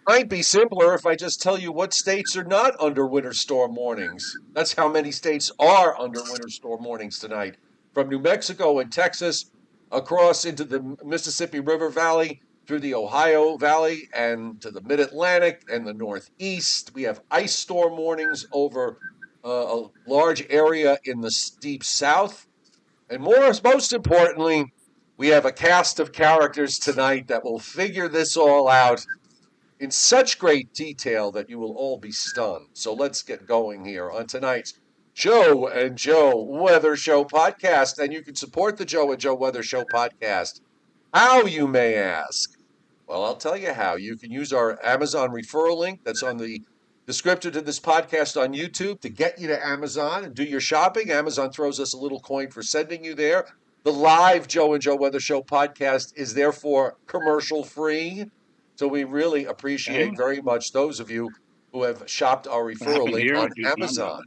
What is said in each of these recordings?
Might be simpler if I just tell you what states are not under winter storm warnings. That's how many states are under winter storm warnings tonight. From New Mexico and Texas across into the Mississippi River Valley, through the Ohio Valley, and to the Mid-Atlantic and the Northeast. We have ice storm warnings over a large area in the deep South. And most importantly, we have a cast of characters tonight that will figure this all out in such great detail that you will all be stunned. So let's get going here on tonight's Joe and Joe Weather Show podcast. And you can support the Joe and Joe Weather Show podcast. How, you may ask? Well, I'll tell you how. You can use our Amazon referral link that's on the description to this podcast on YouTube to get you to Amazon and do your shopping. Amazon throws us a little coin for sending you there. The live Joe and Joe Weather Show podcast is therefore commercial free. So we really appreciate very much those of you who have shopped our referral link on Amazon.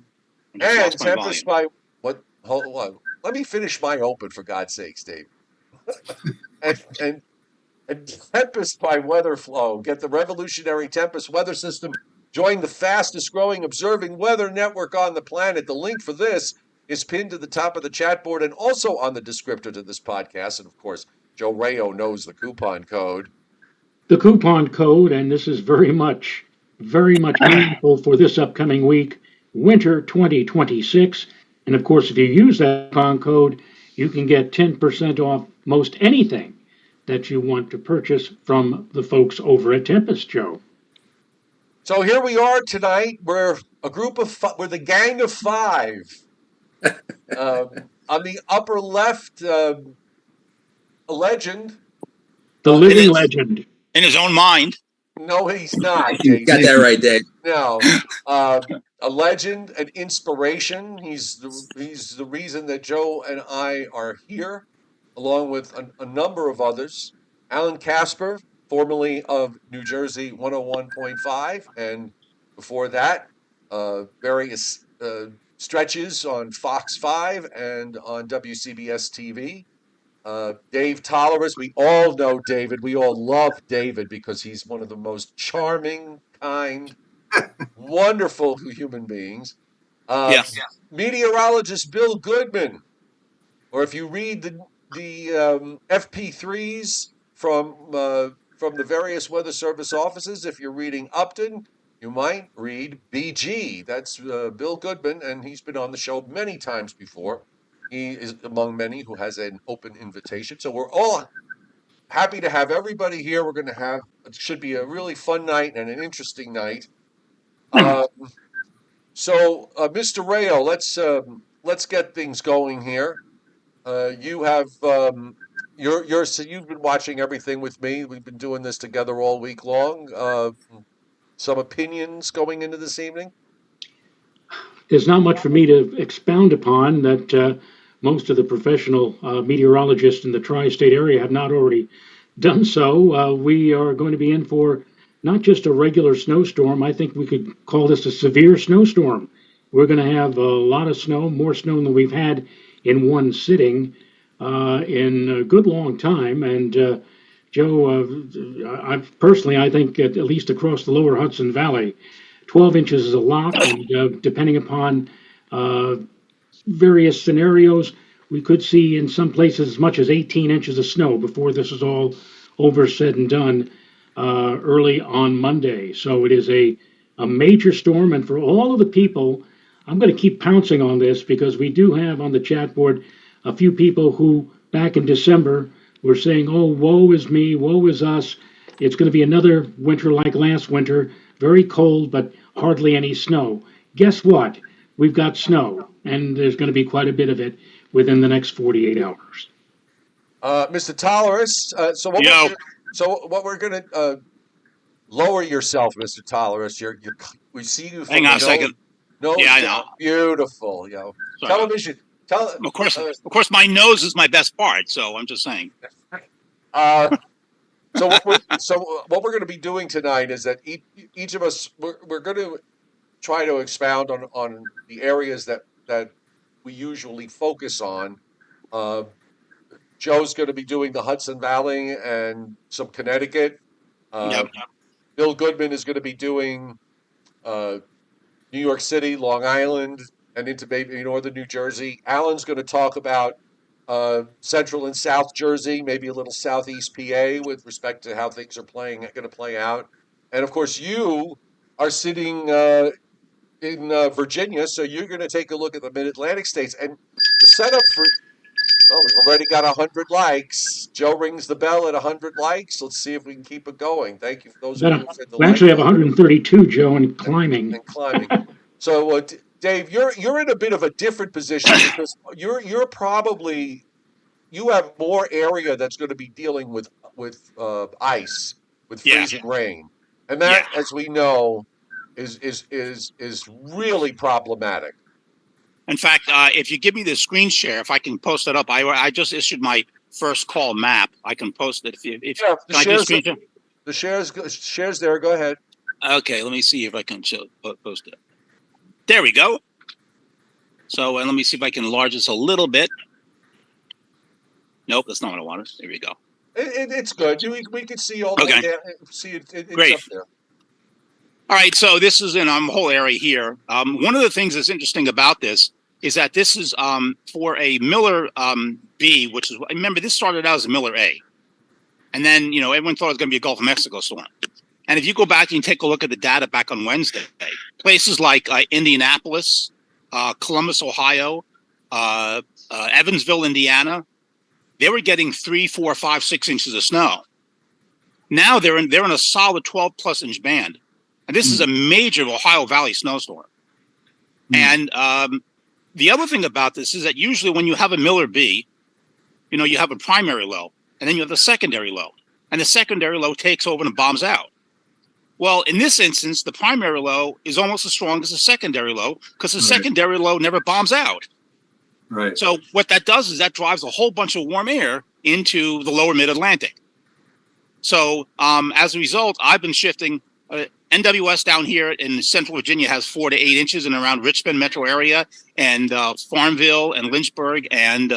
And Tempest by what? Hold on. Let me finish my open, for God's sakes, Dave. and Tempest by Weatherflow. Get the revolutionary Tempest weather system. Join the fastest growing observing weather network on the planet. The link for this is pinned to the top of the chat board and also on the descriptor to this podcast. And of course, Joe Rayo knows the coupon code. The coupon code, and this is very much meaningful for this upcoming week, winter 2026. And of course, if you use that coupon code, you can get 10% off most anything that you want to purchase from the folks over at Tempest, Joe. So here we are tonight. We're a group of we're the gang of five. On the upper left, a legend. The living legend. In his own mind. No, he's not. You got that right, Dave. No, a legend, an inspiration. He's the reason that Joe and I are here, along with a number of others. Alan Kaspar, formerly of New Jersey 101.5, and before that, various stretches on Fox 5 and on WCBS TV. Dave Tolleris, we all know David. We all love David because he's one of the most charming, kind, wonderful human beings. Yes. Meteorologist Bill Goodman, or if you read the FP3s from the various Weather Service offices, if you're reading Upton, you might read BG. That's Bill Goodman, and he's been on the show many times before. He is among many who has an open invitation. So we're all happy to have everybody here. We're going to have, it should be a really fun night and an interesting night. So, Mr. Rayo, let's get things going here. You have you've been watching everything with me. We've been doing this together all week long. Some opinions going into this evening? There's not much for me to expound upon that most of the professional meteorologists in the tri-state area have not already done so. We are going to be in for not just a regular snowstorm. I think we could call this a severe snowstorm. We're going to have a lot of snow, more snow than we've had in one sitting in a good long time. And Joe, I think at least across the lower Hudson Valley, 12 inches is a lot, and depending upon various scenarios, we could see in some places as much as 18 inches of snow before this is all over, said and done, early on Monday. So it is a major storm, and for all of the people, I'm going to keep pouncing on this because we do have on the chat board a few people who back in December were saying, oh, woe is me, woe is us. It's going to be another winter like last winter, very cold, but hardly any snow. Guess what? We've got snow, and there's going to be quite a bit of it within the next 48 hours. Mr. Tolleris, so what we're going to lower yourself, Mr. Tolleris. We see you. Hang on a second. No, yeah, I know. Beautiful. Television. Of course, my nose is my best part. So I'm just saying. So what we're going to be doing tonight is that each of us we're going to try to expound on the areas that we usually focus on. Joe's going to be doing the Hudson Valley and some Connecticut. Yep. Bill Goodman is going to be doing New York City, Long Island, and into maybe northern New Jersey. Alan's going to talk about Central and South Jersey, maybe a little Southeast PA with respect to how things are going to play out. And of course, you are sitting in Virginia, so you're going to take a look at the Mid-Atlantic states. And the setup for, well, we've already got 100 likes. Joe rings the bell at 100 likes. Let's see if we can keep it going. Thank you for those of you who said the We like actually have 132, Joe, and climbing. and climbing. So, Dave, you're in a bit of a different position because you're probably you have more area that's going to be dealing with ice, with freezing rain, and that, as we know, is really problematic. In fact, if you give me the screen share, if I can post it up, I just issued my first call map. I can post it. If Yeah, the shares there. Go ahead. Okay, let me see if I can post it. There we go. So, and let me see if I can enlarge this a little bit. Nope, that's not what I wanted. There we go. It's good. We can see all the way down. See it. It's great. Up there. All right, so this is in a whole area here. One of the things that's interesting about this is that this is for a Miller B, which is, remember, this started out as a Miller A. And then, everyone thought it was going to be a Gulf of Mexico storm. And if you go back and take a look at the data back on Wednesday, places like Indianapolis, Columbus, Ohio, Evansville, Indiana, they were getting 3, 4, 5, 6 inches of snow. Now they're in a solid 12 plus inch band. And this is a major Ohio Valley snowstorm. And the other thing about this is that usually when you have a Miller B, you have a primary low, and then you have the secondary low. And the secondary low takes over and bombs out. Well, in this instance, the primary low is almost as strong as the secondary low because the secondary low never bombs out. Right. So what that does is that drives a whole bunch of warm air into the lower mid-Atlantic. So as a result, I've been shifting. NWS down here in central Virginia has 4 to 8 inches in around Richmond metro area, and Farmville and Lynchburg and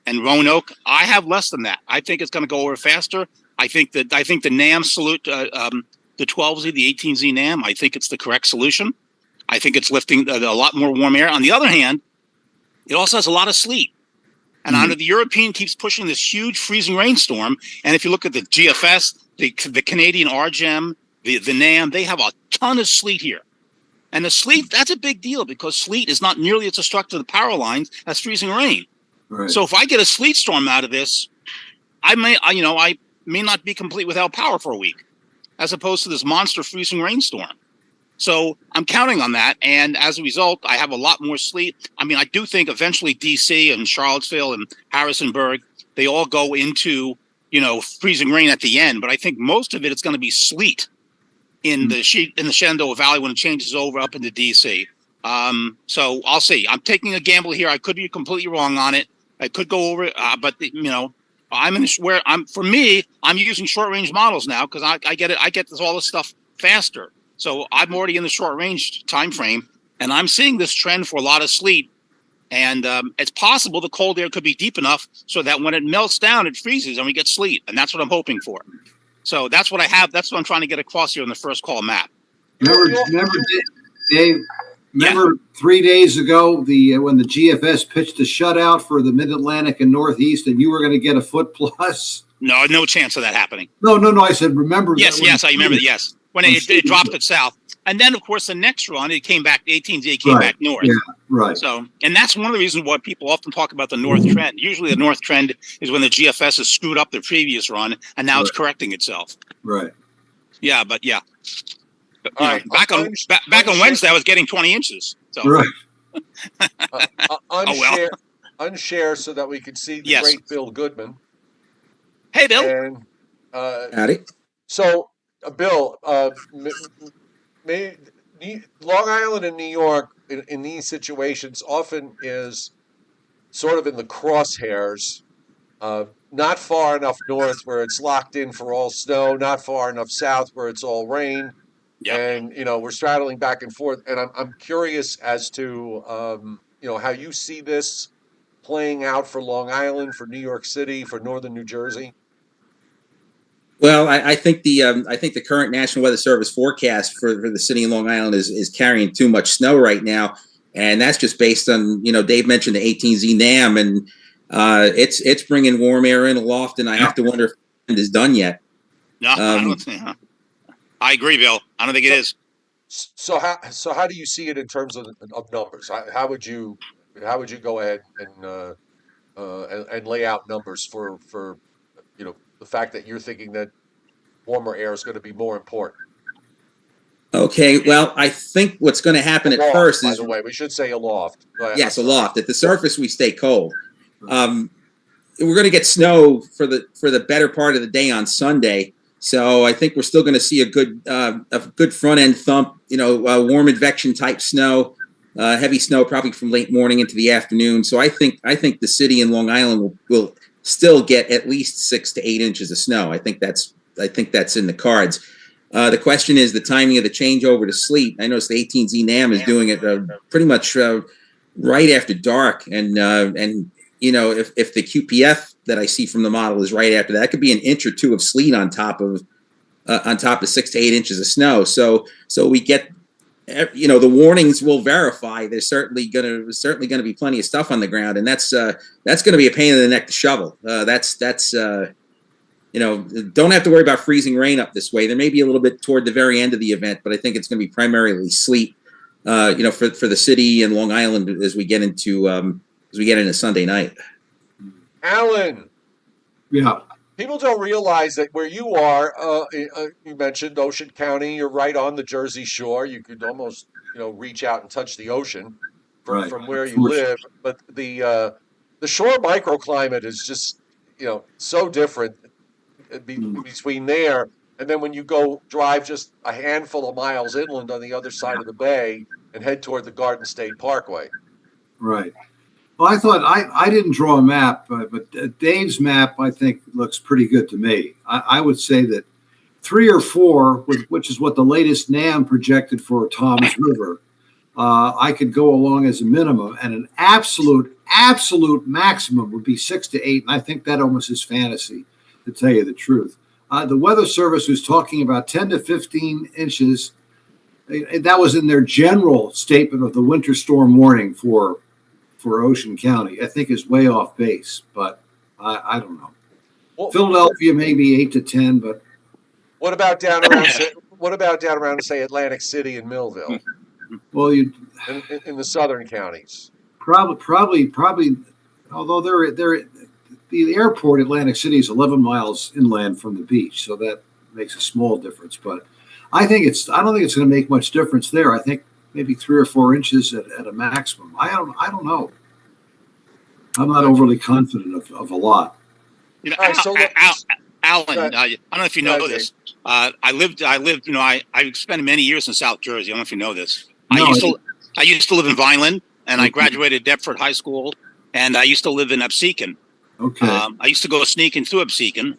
Roanoke. I have less than that. I think it's going to go over faster. I think the NAM salute, the 12Z, the 18Z NAM, I think it's the correct solution. I think it's lifting a lot more warm air. On the other hand, it also has a lot of sleet. And under the European keeps pushing this huge freezing rainstorm. And if you look at the GFS, the Canadian RGEM, the NAM, they have a ton of sleet here. And the sleet, that's a big deal because sleet is not nearly as destructive to the power lines as freezing rain. Right. So if I get a sleet storm out of this, I may not be complete without power for a week, as opposed to this monster freezing rainstorm. So I'm counting on that. And as a result, I have a lot more sleet. I mean, I do think eventually DC and Charlottesville and Harrisonburg, they all go into, freezing rain at the end. But I think most of it is going to be sleet in the Shenandoah Valley when it changes over up into DC. So I'll see. I'm taking a gamble here. I could be completely wrong on it. I could go over it, but I'm using short range models now because I get it. I get all this stuff faster. So I'm already in the short range time frame, and I'm seeing this trend for a lot of sleet. And it's possible the cold air could be deep enough so that when it melts down, it freezes and we get sleet. And that's what I'm hoping for. So that's what I have. That's what I'm trying to get across here on the first call map. Remember, Dave? Remember 3 days ago when the GFS pitched a shutout for the Mid-Atlantic and Northeast, and you were going to get a foot plus? No chance of that happening. No. I said, remember. Yes, I remember that. Yes, when it dropped it south, and then of course the next run it came back. 18Z came back north. Yeah, right. So, and that's one of the reasons why people often talk about the north trend. Usually, the north trend is when the GFS has screwed up the previous run, and now it's correcting itself. Right. Yeah, but yeah. Right. Back on Wednesday, I was getting 20 inches. So. Right. Unshare so that we can see the great Bill Goodman. Hey, Bill. And howdy. So, Bill, Long Island and New York in these situations often is sort of in the crosshairs. Not far enough north where it's locked in for all snow, not far enough south where it's all rain. Yep. And, we're straddling back and forth. And I'm curious as to, how you see this playing out for Long Island, for New York City, for northern New Jersey. Well, I think the current National Weather Service forecast for the city of Long Island is carrying too much snow right now, and that's just based on, Dave mentioned the 18Z NAM, and it's bringing warm air in aloft, and I have to wonder if it is done yet. No, I don't think. I agree, Bill. I don't think it is. So how do you see it in terms of numbers? How would you go ahead and lay out numbers for the fact that you're thinking that warmer air is going to be more important? Okay, well, I think what's going to happen Aloft, at first by is, the way, we should say aloft. yes, aloft. At the surface, we stay cold. We're going to get snow for the better part of the day on Sunday, so I think we're still going to see a good front end thump. Warm advection type snow, heavy snow probably from late morning into the afternoon. So I think the city in Long Island will still get at least 6 to 8 inches of snow. I think that's in the cards. The question is the timing of the changeover to sleet. I noticed the 18Z NAM is doing it pretty much right after dark, and if the QPF that I see from the model is right after that, could be an inch or two of sleet on top of 6 to 8 inches of snow. So we get, the warnings will verify. There's certainly going to be plenty of stuff on the ground, and that's going to be a pain in the neck to shovel. Don't have to worry about freezing rain up this way. There may be a little bit toward the very end of the event, but I think it's going to be primarily sleet, for the city and Long Island as we get into Sunday night. Alan. Yeah. People don't realize that where you are, you mentioned Ocean County, you're right on the Jersey Shore. You could almost, reach out and touch the ocean from where you live. But the shore microclimate is just, so different between there. And then when you go drive just a handful of miles inland on the other side of the bay and head toward the Garden State Parkway. Right. Well, I thought I didn't draw a map, but Dave's map, I think, looks pretty good to me. I would say that 3 or 4, which is what the latest NAM projected for Toms River, I could go along as a minimum, and an absolute maximum would be 6 to 8, and I think that almost is fantasy, to tell you the truth. The Weather Service was talking about 10 to 15 inches. That was in their general statement of the winter storm warning for Ocean County. I think is way off base, but I don't know. Well, Philadelphia maybe 8 to 10, but what about down around say Atlantic City and Millville? Well, in the southern counties, probably. Although the airport, Atlantic City, is 11 miles inland from the beach, so that makes a small difference. But I don't think it's going to make much difference there. I think maybe 3 or 4 inches at a maximum. I don't know. I'm not overly confident of a lot. Alan, I don't know if you know this. I spent many years in South Jersey. I don't know if you know this. No, I used to live in Vineland, and I graduated Deptford High School, and I used to live in Absecon. Okay. I used to go sneaking through Absecon,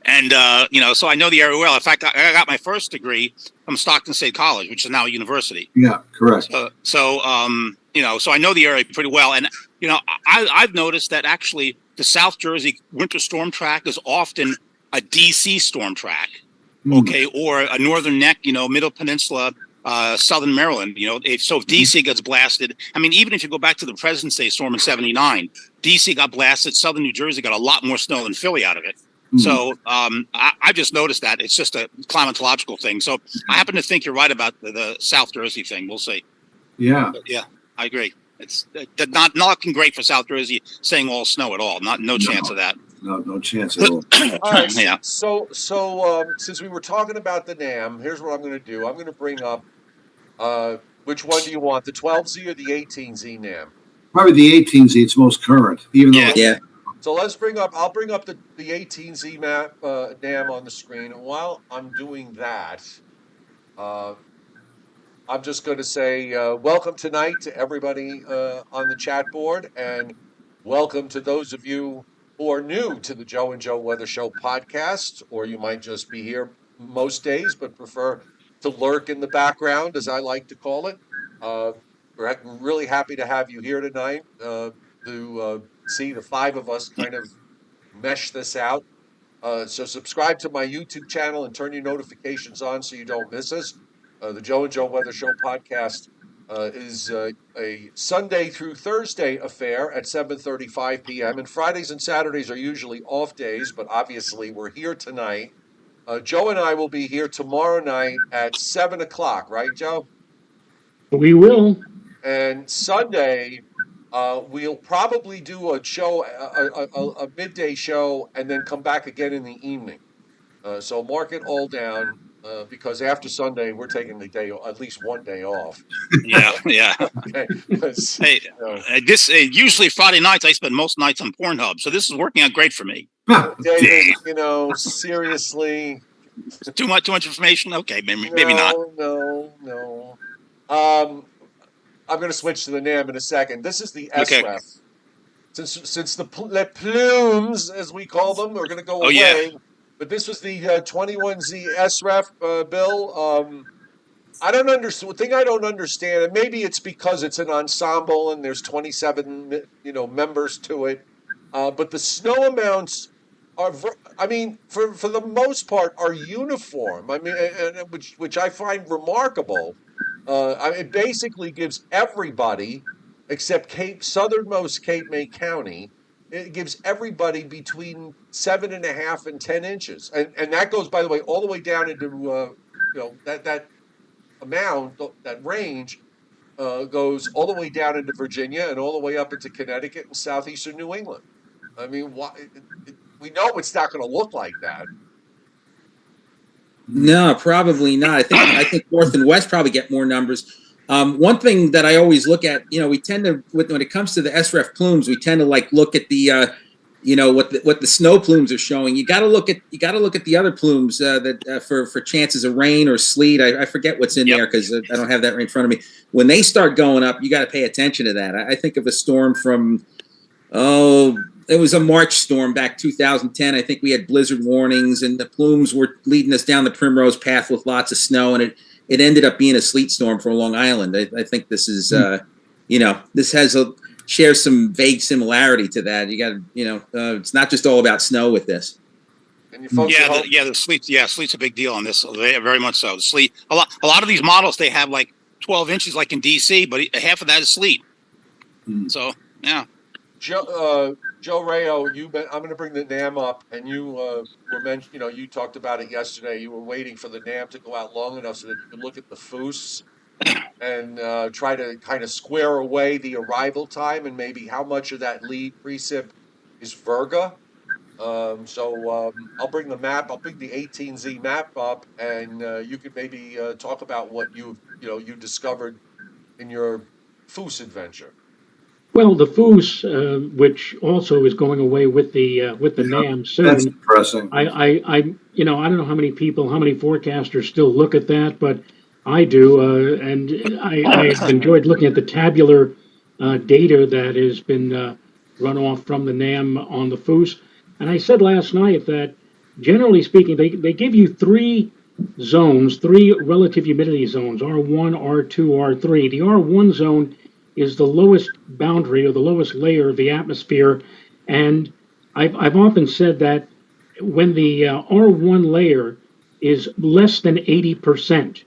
and so I know the area well. In fact, I got my first degree from Stockton State College, which is now a university. Yeah, correct. So I know the area pretty well, and I've noticed that actually the South Jersey winter storm track is often a DC storm track, okay, or a northern neck, Middle Peninsula, Southern Maryland. If DC gets blasted, I mean, even if you go back to the President's Day storm in '79, DC got blasted. Southern New Jersey got a lot more snow than Philly out of it. So I just noticed that it's just a climatological thing. So I happen to think you're right about the South Jersey thing. We'll see. Yeah. But yeah, I agree. It's not looking great for South Jersey, saying all snow at all. No chance of that. No chance at all. All right. Yeah. So since we were talking about the NAM, here's what I'm going to do. I'm going to bring up which one do you want, the 12Z or the 18Z NAM? Probably the 18Z. It's most current, even though. Yeah. So I'll bring up the 18Z map NAM on the screen. And while I'm doing that, I'm just going to say welcome tonight to everybody on the chat board, and welcome to those of you who are new to the Joe and Joe Weather Show podcast, or you might just be here most days but prefer to lurk in the background, as I like to call it. We're really happy to have you here tonight to see the 5 of us kind of mesh this out. So subscribe to my YouTube channel and turn your notifications on so you don't miss us. The Joe and Joe Weather Show podcast is a Sunday through Thursday affair at 7:35 p.m. And Fridays and Saturdays are usually off days, but obviously we're here tonight. Joe and I will be here tomorrow night at 7 o'clock, right, Joe? We will. And Sunday, we'll probably do a show, a midday show, and then come back again in the evening. So mark it all down because after Sunday, we're taking the day, at least one day off. Yeah, yeah. Okay. Hey, this usually Friday nights I spend most nights on Pornhub, so this is working out great for me. David, seriously. Too much information? Okay, maybe not. No. I'm going to switch to the NAM in a second. This is the SREF. Okay. Since the plumes, as we call them, are going to go away. Yeah. But this was the 21Z SREF bill. I don't understand. The thing I don't understand, and maybe it's because it's an ensemble and there's 27, members to it. But the snow amounts are, for the most part, are uniform. Which I find remarkable. It basically gives everybody, except southernmost Cape May County, it gives everybody between 7.5 and 10 inches, and that goes, by the way, all the way down into that amount, that range goes all the way down into Virginia and all the way up into Connecticut and southeastern New England. We know it's not going to look like that. No, probably not. I think North and West probably get more numbers. One thing that I always look at, we tend to, when it comes to the SREF plumes, we tend to look at the, what the snow plumes are showing. You got to look at the other plumes for chances of rain or sleet. I forget what's in there because I don't have that right in front of me. When they start going up, you got to pay attention to that. I think of a storm from, it was a March storm back 2010. I think we had blizzard warnings and the plumes were leading us down the Primrose Path with lots of snow, and it ended up being a sleet storm for Long Island. I think this is, this shares some vague similarity to that. You got to, it's not just all about snow with this. And you the sleet. Yeah, sleet's a big deal on this. Very much so. The sleet. A lot of these models, they have 12 inches, like in DC, but half of that is sleet. So yeah. Joe Rayo, I'm going to bring the NAM up, and you were mentioned. You talked about it yesterday. You were waiting for the NAM to go out long enough so that you could look at the FOOS and try to kind of square away the arrival time and maybe how much of that lead precip is Virga. I'll bring the map. I'll bring the 18Z map up, and you could maybe talk about what you discovered in your FOOS adventure. Well, the FOOS, which also is going away with the NAM soon. That's depressing. I don't know how many forecasters still look at that, but I do, and I've enjoyed looking at the tabular data that has been run off from the NAM on the FOOS. And I said last night that, generally speaking, they give you three relative humidity zones: R1, R2, R3. The R1 zone is the lowest boundary or the lowest layer of the atmosphere. And I've often said that when the R1 layer is less than 80%,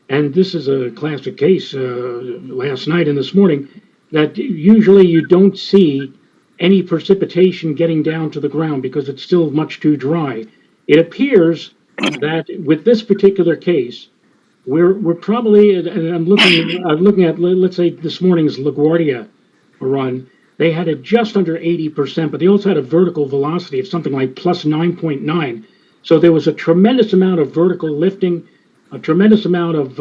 and this is a classic case last night and this morning, that usually you don't see any precipitation getting down to the ground because it's still much too dry. It appears that with this particular case, we're probably, and I'm looking at, let's say, this morning's LaGuardia run. They had it just under 80%, but they also had a vertical velocity of something like plus 9.9. So there was a tremendous amount of vertical lifting, a tremendous amount of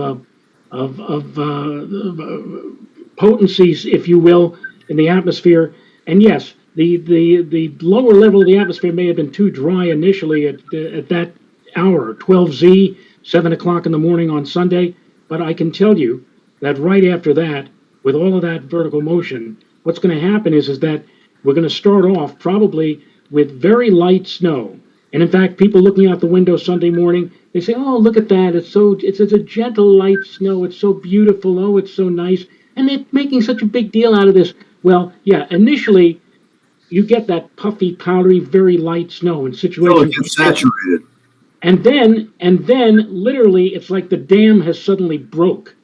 potencies, if you will, in the atmosphere. And yes, the lower level of the atmosphere may have been too dry initially at that hour, 12Z. 7 o'clock in the morning on Sunday, but I can tell you that right after that, with all of that vertical motion, what's going to happen is that we're going to start off probably with very light snow. And in fact, people looking out the window Sunday morning, they say, "Oh, look at that! It's a gentle light snow. It's so beautiful. Oh, it's so nice." And they're making such a big deal out of this. Well, yeah, initially, you get that puffy, powdery, very light snow in Until it situations gets like this. saturated. And then literally it's like the dam has suddenly broke.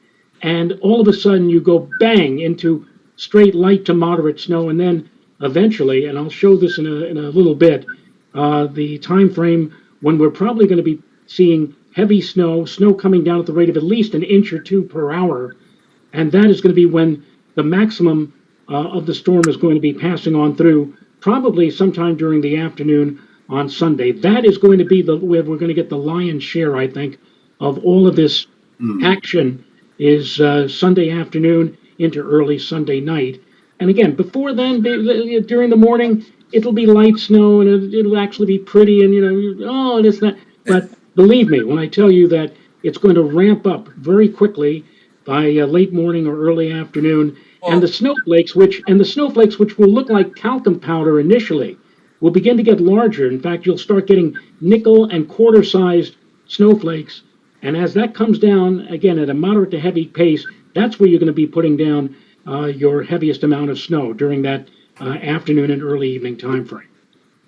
And all of a sudden you go bang into straight light to moderate snow. And then eventually, and I'll show this in a little bit, the time frame when we're probably going to be seeing heavy snow coming down at the rate of at least an inch or two per hour. And that is going to be when the maximum of the storm is going to be passing on through, probably sometime during the afternoon on Sunday. That is going to be where we're going to get the lion's share, I think, of all of this action is Sunday afternoon into early Sunday night. And again, before then, during the morning, it'll be light snow and it'll actually be pretty and, oh, and it's not. But believe me, when I tell you that it's going to ramp up very quickly by late morning or early afternoon, and the snowflakes, which will look like talcum powder initially, will begin to get larger. In fact, you'll start getting nickel and quarter-sized snowflakes. And as that comes down, again, at a moderate to heavy pace, that's where you're going to be putting down your heaviest amount of snow during that afternoon and early evening time frame.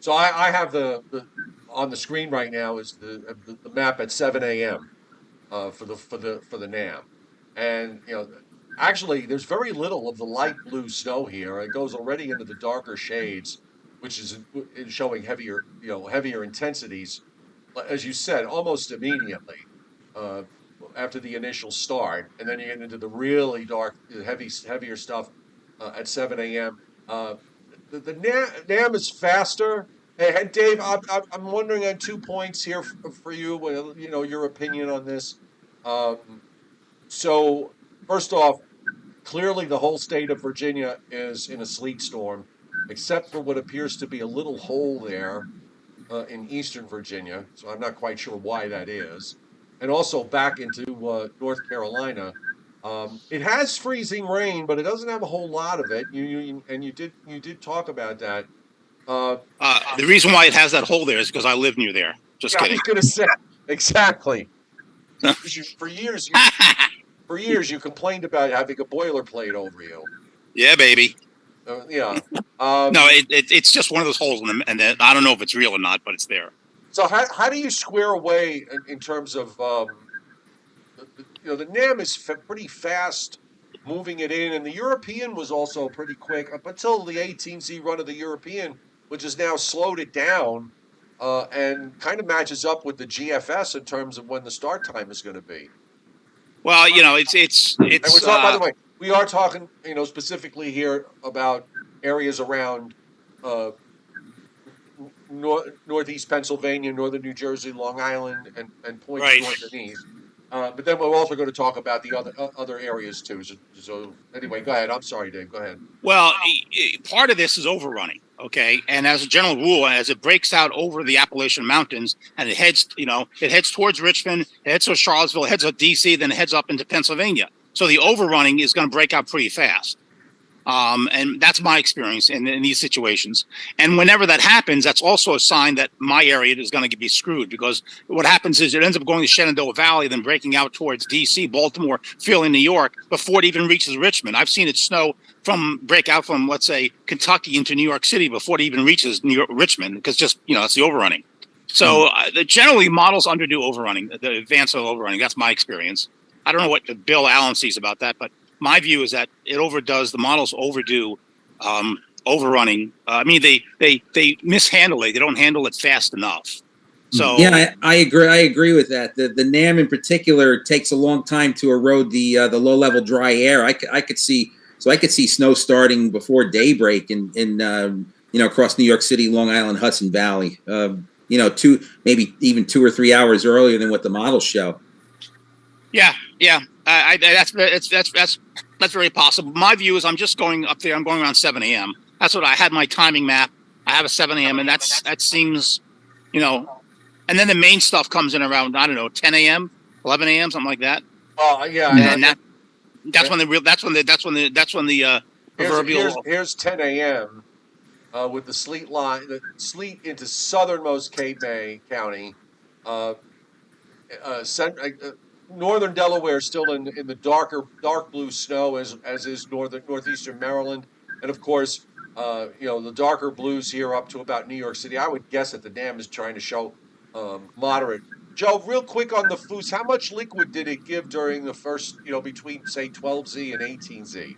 So I have the on the screen right now is the map at 7 a.m. For the NAM, and actually there's very little of the light blue snow here. It goes already into the darker shades, which is showing heavier intensities, as you said, almost immediately after the initial start, and then you get into the really dark, heavier stuff at 7 a.m. The NAM is faster. Hey, Dave, I'm wondering on 2 points here for you. Your opinion on this. So first off, clearly the whole state of Virginia is in a sleet storm, except for what appears to be a little hole there in eastern Virginia. So I'm not quite sure why that is. And also back into North Carolina. It has freezing rain, but it doesn't have a whole lot of it. You did talk about that. The reason why it has that hole there is because I live near there. Just kidding. I was going to say exactly. For years, you complained about having a boilerplate over you. Yeah, baby. Yeah. No, it's just one of those holes, and I don't know if it's real or not, but it's there. So how do you square away in terms of the NAM is pretty fast moving it in, and the European was also pretty quick up until the 18Z run of the European, which has now slowed it down and kind of matches up with the GFS in terms of when the start time is going to be. Well, it's. And we're talking, by the way, we are talking, specifically here about areas around northeast Pennsylvania, northern New Jersey, Long Island, and points north and east. But then we're also going to talk about the other areas too. So anyway, go ahead. I'm sorry, Dave. Go ahead. Well, part of this is overrunning, okay? And as a general rule, as it breaks out over the Appalachian Mountains and it heads towards Richmond, it heads to Charlottesville, it heads up DC, then it heads up into Pennsylvania. So the overrunning is going to break out pretty fast. And that's my experience in these situations. And whenever that happens, that's also a sign that my area is going to be screwed, because what happens is it ends up going to Shenandoah Valley, then breaking out towards DC, Baltimore, Philly, New York, before it even reaches Richmond. I've seen it break out from, let's say, Kentucky into New York City before it even reaches Richmond, because it's the overrunning. So generally models underdo overrunning, the advance of overrunning. That's my experience. I don't know what Bill Allen sees about that, but my view is that the models overdo overrunning. I mean, they mishandle it. They don't handle it fast enough. So yeah, I agree. I agree with that. The NAM in particular takes a long time to erode the low level dry air. I could see snow starting before daybreak in across New York City, Long Island, Hudson Valley. Maybe even 2 or 3 hours earlier than what the models show. Yeah. That's very possible. My view is I'm just going up there. I'm going around 7 a.m. That's what I had my timing map. I have a 7 a.m. and that seems, and then the main stuff comes in around, I don't know, 10 a.m., 11 a.m., something like that. Oh yeah. And that's when the proverbial. Here's 10 a.m. With the sleet line, the sleet into southernmost Cape May County. Northern Delaware is still in the dark blue snow, as is northeastern Maryland, and of course The darker blues here up to about New York City. I would guess that the dam is trying to show moderate. Joe, real quick on the Foose, how much liquid did it give during the first, between say 12Z and 18Z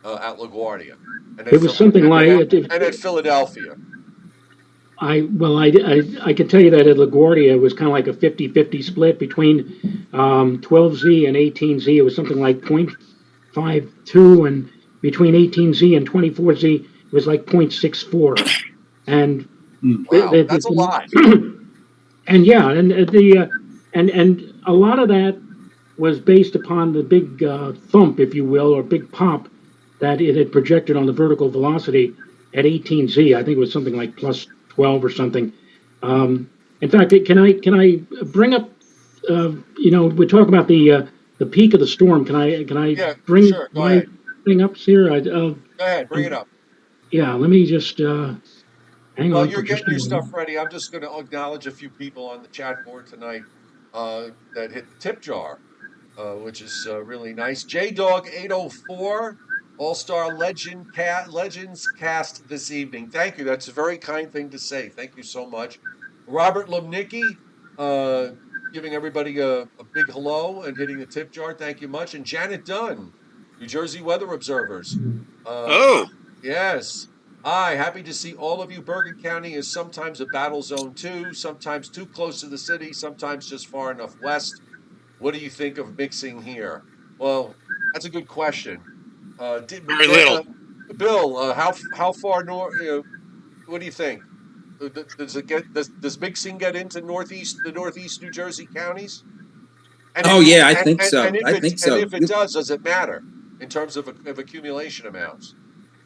at LaGuardia and It was something like and at Philadelphia? I can tell you that at LaGuardia it was kind of like a 50-50 split between 12Z and 18Z. It was something like 0.52, and between 18Z and 24Z it was like 0.64. And wow, that's a lot. And yeah, and and a lot of that was based upon the big thump, if you will, or big pop that it had projected on the vertical velocity at 18Z. I think it was something like plus 12 or something. In fact, can I bring up? We talk about the peak of the storm. Can I bring my thing up here? Go ahead, bring it up. Yeah, let me just hang on. While you're getting your stuff ready, I'm just going to acknowledge a few people on the chat board tonight that hit the tip jar, which is really nice. JDog 804. All-Star Legends cast this evening. Thank you. That's a very kind thing to say. Thank you so much. Robert Lumnicki, giving everybody a big hello and hitting the tip jar. Thank you much. And Janet Dunn, New Jersey Weather Observers. Yes. Hi, happy to see all of you. Bergen County is sometimes a battle zone too, sometimes too close to the city, sometimes just far enough west. What do you think of mixing here? Well, that's a good question. Very little. Bill, how far north? What do you think? Does mixing get into the northeast New Jersey counties? I think so. I think so. And if it does it matter in terms of accumulation amounts?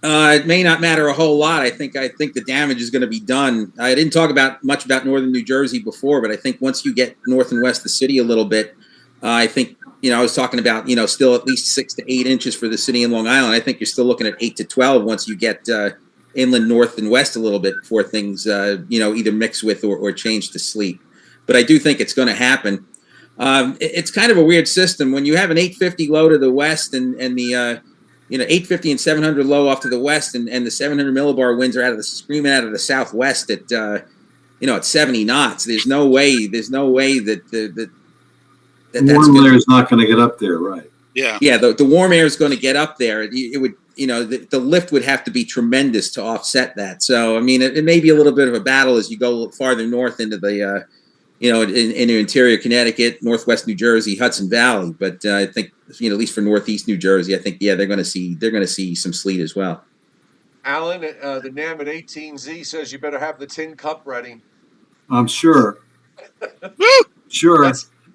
It may not matter a whole lot. I think the damage is going to be done. I didn't talk much about northern New Jersey before, but I think once you get north and west of the city a little bit, I think. I was talking about, still at least 6 to 8 inches for the city and Long Island. I think you're still looking at 8 to 12 once you get inland north and west a little bit before things, either mix with or change to sleet. But I do think it's going to happen. It's kind of a weird system when you have an 850 low to the west and the 850 and 700 low off to the west, and the 700 millibar winds are screaming out of the southwest at at 70 knots. There's no way that the warm air is not going to get up there, right? Yeah. The warm air is going to get up there. It would, the lift would have to be tremendous to offset that. So, I mean, it may be a little bit of a battle as you go farther north into the, into interior Connecticut, northwest New Jersey, Hudson Valley. But I think, at least for northeast New Jersey, I think, they're going to see some sleet as well. Alan, the NAM at 18Z says you better have the tin cup ready. I'm sure. Sure.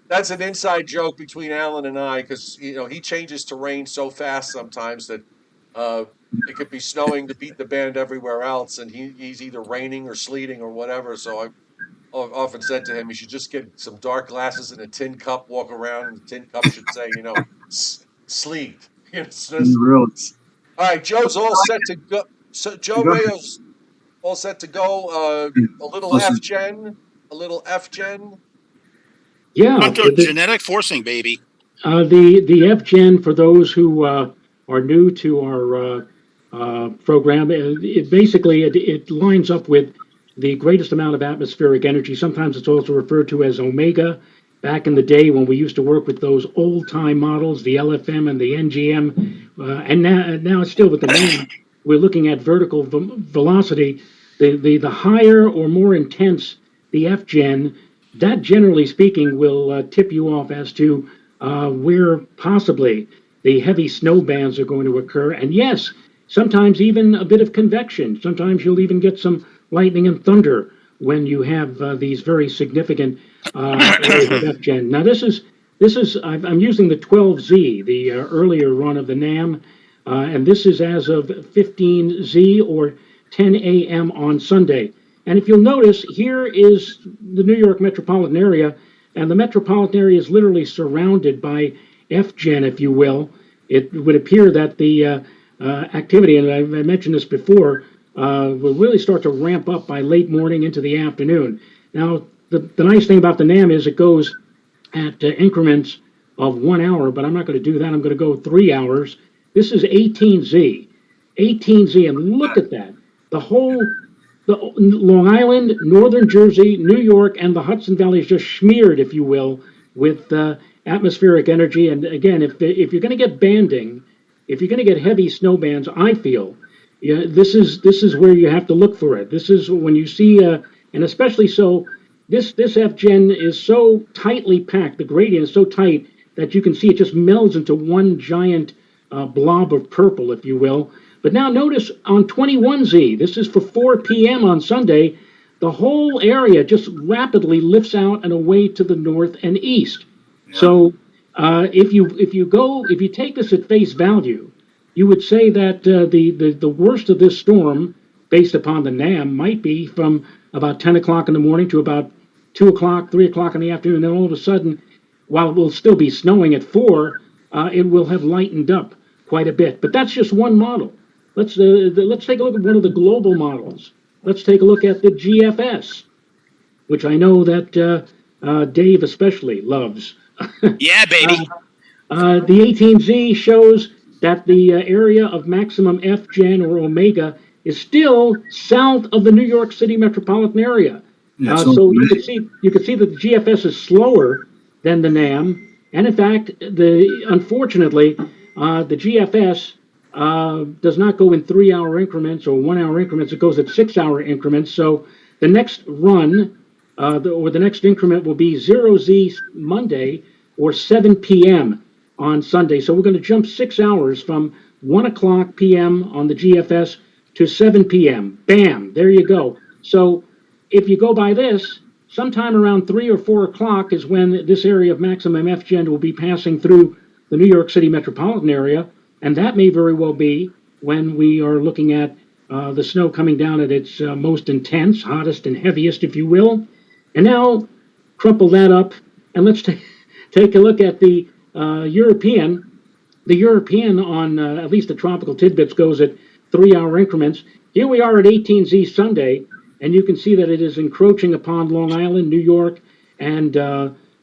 That's an inside joke between Alan and I because, he changes terrain so fast sometimes that it could be snowing to beat the band everywhere else, and he's either raining or sleeting or whatever. So I've often said to him, you should just get some dark glasses and a tin cup, walk around, and the tin cup should say, sleet. Really? All right, Joe's all set to go. So Joe Rayo's all set to go. A little FGEN. Yeah, genetic forcing, baby. The FGEN, for those who are new to our program, it lines up with the greatest amount of atmospheric energy. Sometimes it's also referred to as omega. Back in the day when we used to work with those old-time models, the LFM and the NGM, and now it's still with the NAM, we're looking at vertical velocity. The higher or more intense the FGEN, that, generally speaking, will tip you off as to where possibly the heavy snow bands are going to occur. And yes, sometimes even a bit of convection. Sometimes you'll even get some lightning and thunder when you have these very significant areas of FGEN. Now, this is I'm using the 12Z, the earlier run of the NAM, and this is as of 15Z or 10 a.m. on Sunday. And if you'll notice, here is the New York metropolitan area, and the metropolitan area is literally surrounded by FGEN, if you will. It would appear that the activity, and I mentioned this before, will really start to ramp up by late morning into the afternoon. Now, the nice thing about the NAM is it goes at increments of 1 hour, but I'm not going to do that. I'm going to go 3 hours. This is 18Z, and look at that. the Long Island, Northern Jersey, New York, and the Hudson Valley is just smeared, if you will, with atmospheric energy. And again, if you're going to get banding, if you're going to get heavy snow bands, I feel, this is where you have to look for it. This is when you see, and especially so, this FGEN is so tightly packed. The gradient is so tight that you can see it just melds into one giant blob of purple, if you will. But now notice on 21Z, this is for 4 p.m. on Sunday, the whole area just rapidly lifts out and away to the north and east. Yeah. So if you take this at face value, you would say that the worst of this storm, based upon the NAM, might be from about 10 o'clock in the morning to about 2 o'clock, 3 o'clock in the afternoon. And then all of a sudden, while it will still be snowing at 4, it will have lightened up quite a bit. But that's just one model. Let's take a look at one of the global models. Let's take a look at the GFS, which I know that Dave especially loves. Yeah, baby. The 18Z shows that the area of maximum FGEN or omega is still south of the New York City metropolitan area. Yeah, so you can see that the GFS is slower than the NAM, and in fact, unfortunately, the GFS does not go in 3-hour increments or 1-hour increments. It goes at 6-hour increments. So the next run or the next increment will be 0Z Monday or 7 p.m. on Sunday. So we're going to jump 6 hours from 1 o'clock p.m. on the GFS to 7 p.m. Bam, there you go. So if you go by this, sometime around 3 or 4 o'clock is when this area of maximum FGEN will be passing through the New York City metropolitan area. And that may very well be when we are looking at the snow coming down at its most intense, hottest, and heaviest, if you will. And now crumple that up, and let's take a look at the European. The European on at least the tropical tidbits goes at 3-hour increments. Here we are at 18Z Sunday, and you can see that it is encroaching upon Long Island, New York, and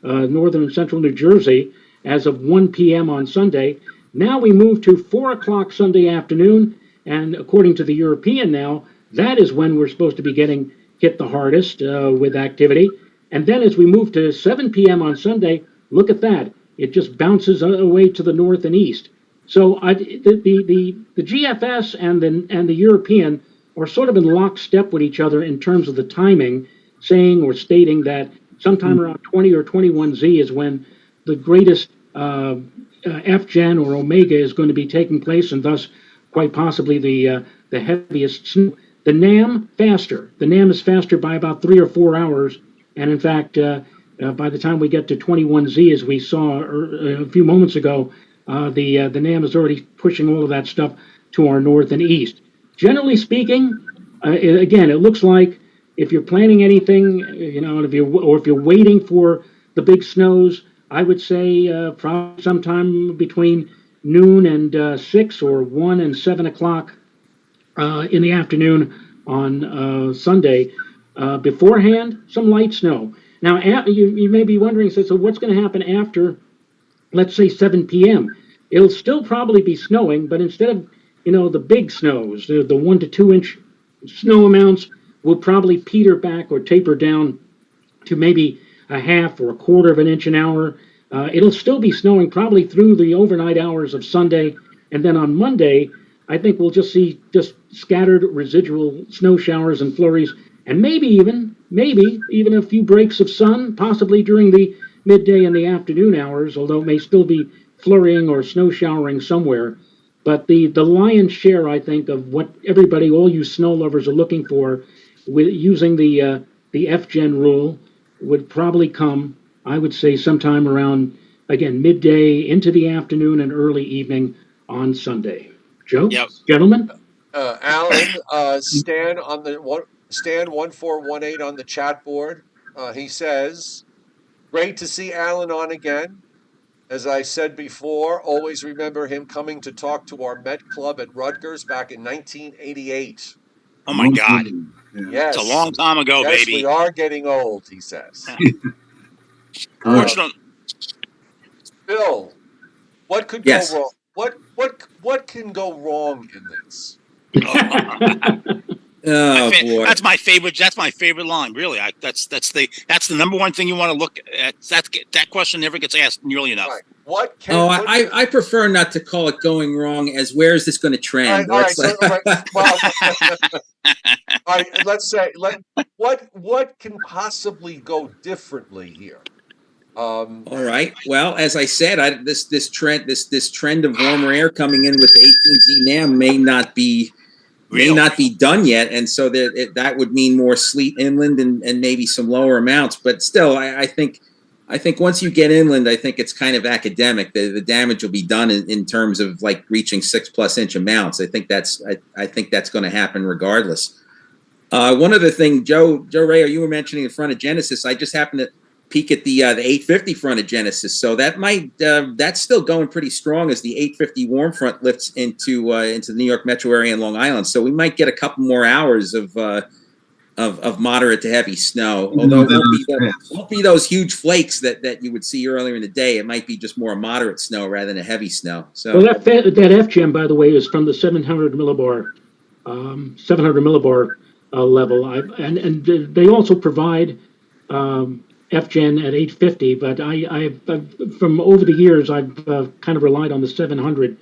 northern and central New Jersey as of 1 p.m. on Sunday. Now we move to 4 o'clock Sunday afternoon, and according to the European now, that is when we're supposed to be getting hit the hardest with activity. And then as we move to 7 p.m. on Sunday, look at that. It just bounces away to the north and east. So the GFS and the European are sort of in lockstep with each other in terms of the timing, saying or stating that sometime around 20 or 21Z is when the greatest FGEN or omega is going to be taking place, and thus quite possibly the heaviest snow. The NAM faster. The NAM is faster by about 3 or 4 hours, and in fact, by the time we get to 21Z, as we saw a few moments ago, the NAM is already pushing all of that stuff to our north and east. Generally speaking, again, it looks like if you're planning anything, if you're waiting for the big snows, I would say probably sometime between noon and 6 or 1 and 7 o'clock in the afternoon on Sunday. Beforehand, some light snow. Now, you may be wondering, so what's going to happen after, let's say, 7 p.m.? It'll still probably be snowing, but instead of, the big snows, the 1 to 2 inch snow amounts will probably peter back or taper down to maybe a half or a quarter of an inch an hour. It'll still be snowing probably through the overnight hours of Sunday. And then on Monday, I think we'll just see scattered residual snow showers and flurries, and maybe even a few breaks of sun, possibly during the midday and the afternoon hours, although it may still be flurrying or snow showering somewhere. But the lion's share, I think, of what everybody, all you snow lovers, are looking for with using the FGEN rule would probably come, I would say, sometime around, again, midday into the afternoon and early evening on Sunday. Joe? Yep. Gentlemen? Alan, Stan 1418 on the chat board. He says, great to see Alan on again. As I said before, always remember him coming to talk to our Met Club at Rutgers back in 1988. Oh, my God. Yeah. Yes. It's a long time ago, yes, baby. We are getting old, he says. Fortunately, Bill, what could Yes. go wrong? What can go wrong in this? Oh boy. That's my favorite. That's my favorite line. Really, that's the number one thing you want to look at. That question never gets asked nearly enough. Right. What can? Oh, What I prefer not to call it going wrong. As where is this going to trend? all right. So, well, all right. Let's say what can possibly go differently here? All right. Well, as I said, this trend of warmer air coming in with the 18Z NAM may not be done yet, and so that would mean more sleet inland and maybe some lower amounts. But still, I think once you get inland, I think it's kind of academic. The damage will be done in terms of like reaching 6+ inch amounts. I think that's going to happen regardless. One other thing, Joe Ray, you were mentioning in front of Genesis. I just happened to peek at the 850 front of Genesis, so that that's still going pretty strong as the 850 warm front lifts into the New York metro area and Long Island. So we might get a couple more hours of moderate to heavy snow, although it won't be those huge flakes that you would see earlier in the day. It might be just more moderate snow rather than a heavy snow. So well, that FGEN, by the way, is from the 700 millibar level. And they also provide FGEN at 850, but I've from over the years I've kind of relied on the 700.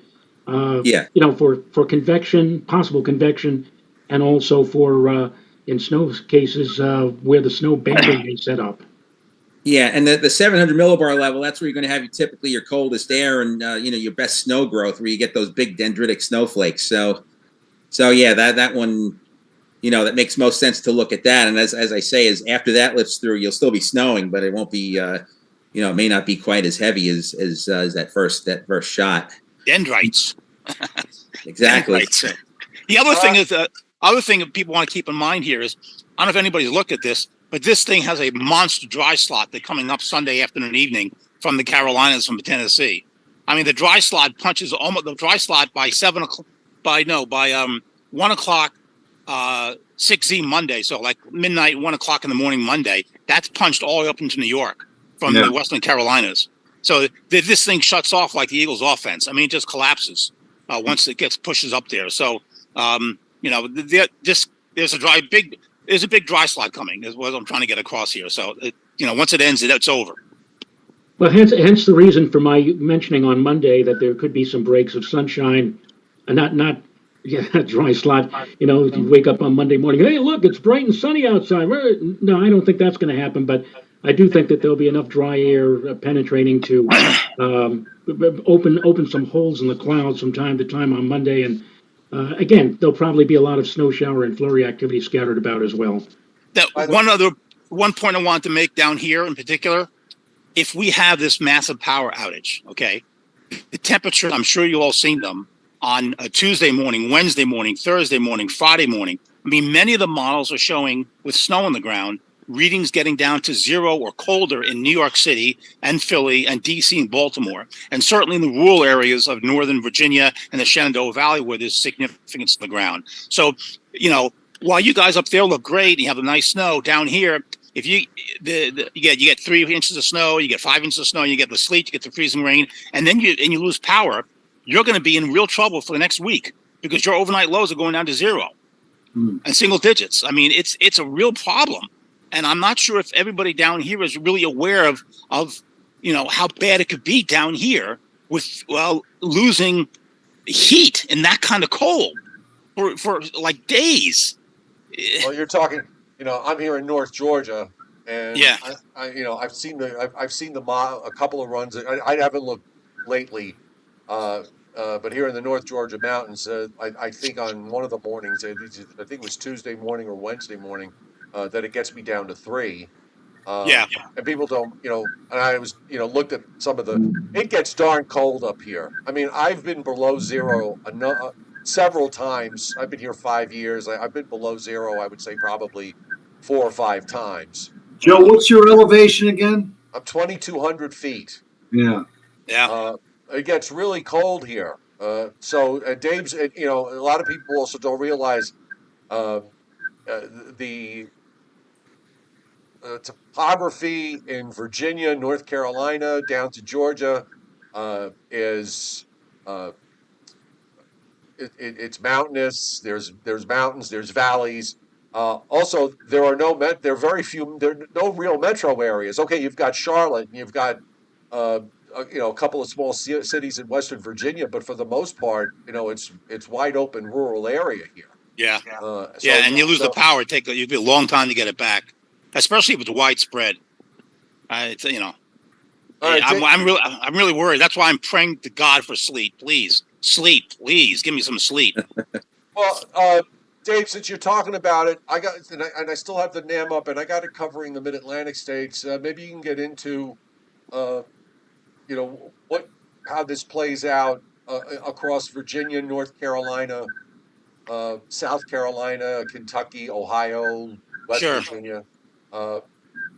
For convection, possible convection, and also for in snow cases where the snow banding is set up. Yeah, and the 700 millibar level, that's where you're going to have typically your coldest air and your best snow growth, where you get those big dendritic snowflakes. So yeah, that one. That makes most sense to look at that. And as I say, as after that lifts through, you'll still be snowing, but it won't be, it may not be quite as heavy as that first shot. Dendrites. Exactly. Dendrites. The other thing is, other thing that people want to keep in mind here is, I don't know if anybody's looked at this, but this thing has a monster dry slot that's coming up Sunday afternoon, evening from the Carolinas, from Tennessee. I mean, the dry slot punches almost the dry slot by 1 o'clock. 6Z Monday, so like midnight, 1 o'clock in the morning Monday, that's punched all the way up into New York from the Western Carolinas. So this thing shuts off like the Eagles' offense. I mean, it just collapses once it pushes up there. So there's a big dry slot coming. Is what I'm trying to get across here. So once it ends, it's over. Well, hence the reason for my mentioning on Monday that there could be some breaks of sunshine, and not. Yeah, dry slot. You wake up on Monday morning, hey, look, it's bright and sunny outside. No, I don't think that's going to happen, but I do think that there'll be enough dry air penetrating to open some holes in the clouds from time to time on Monday. And again, there'll probably be a lot of snow shower and flurry activity scattered about as well. One point I wanted to make down here in particular, if we have this massive power outage, okay, the temperature, I'm sure you've all seen them, on a Tuesday morning, Wednesday morning, Thursday morning, Friday morning. I mean, many of the models are showing, with snow on the ground, readings getting down to 0 or colder in New York City and Philly and DC and Baltimore, and certainly in the rural areas of Northern Virginia and the Shenandoah Valley where there's significance on the ground. So, while you guys up there look great and you have the nice snow, down here, if you get 3 inches of snow, you get 5 inches of snow, you get the sleet, you get the freezing rain, and then you lose power, you're going to be in real trouble for the next week because your overnight lows are going down to 0 and single digits. I mean, it's a real problem. And I'm not sure if everybody down here is really aware of how bad it could be down here with, losing heat in that kind of cold for like days. Well, you're talking, I'm here in North Georgia, and yeah, I've seen a couple of runs. I haven't looked lately. But here in the North Georgia mountains, I think on one of the mornings, I think it was Tuesday morning or Wednesday morning, that it gets me down to 3. And people don't, and I was, looked at some of it gets darn cold up here. I mean, I've been below 0 several times. I've been here 5 years. I've been below 0, I would say probably 4 or 5 times. Joe, what's your elevation again? I'm 2,200 feet. Yeah. It gets really cold here. So Dave's, a lot of people also don't realize the topography in Virginia, North Carolina, down to Georgia is it's mountainous. There's mountains. There's valleys. Also, there are there are very few. There are no real metro areas. Okay, you've got Charlotte, and you've got a couple of small cities in Western Virginia, but for the most part, it's wide open rural area here. Yeah. So, And you lose the power. It'd be a long time to get it back, especially if it's widespread. It's, All right, I'm really worried. That's why I'm praying to God for sleet. Please, sleet. Please give me some sleet. Well, Dave, since you're talking about it, I still have the NAM up, and I got it covering the Mid-Atlantic states. Maybe you can get into, how this plays out across Virginia, North Carolina, South Carolina, Kentucky, Ohio, West Sure. Virginia.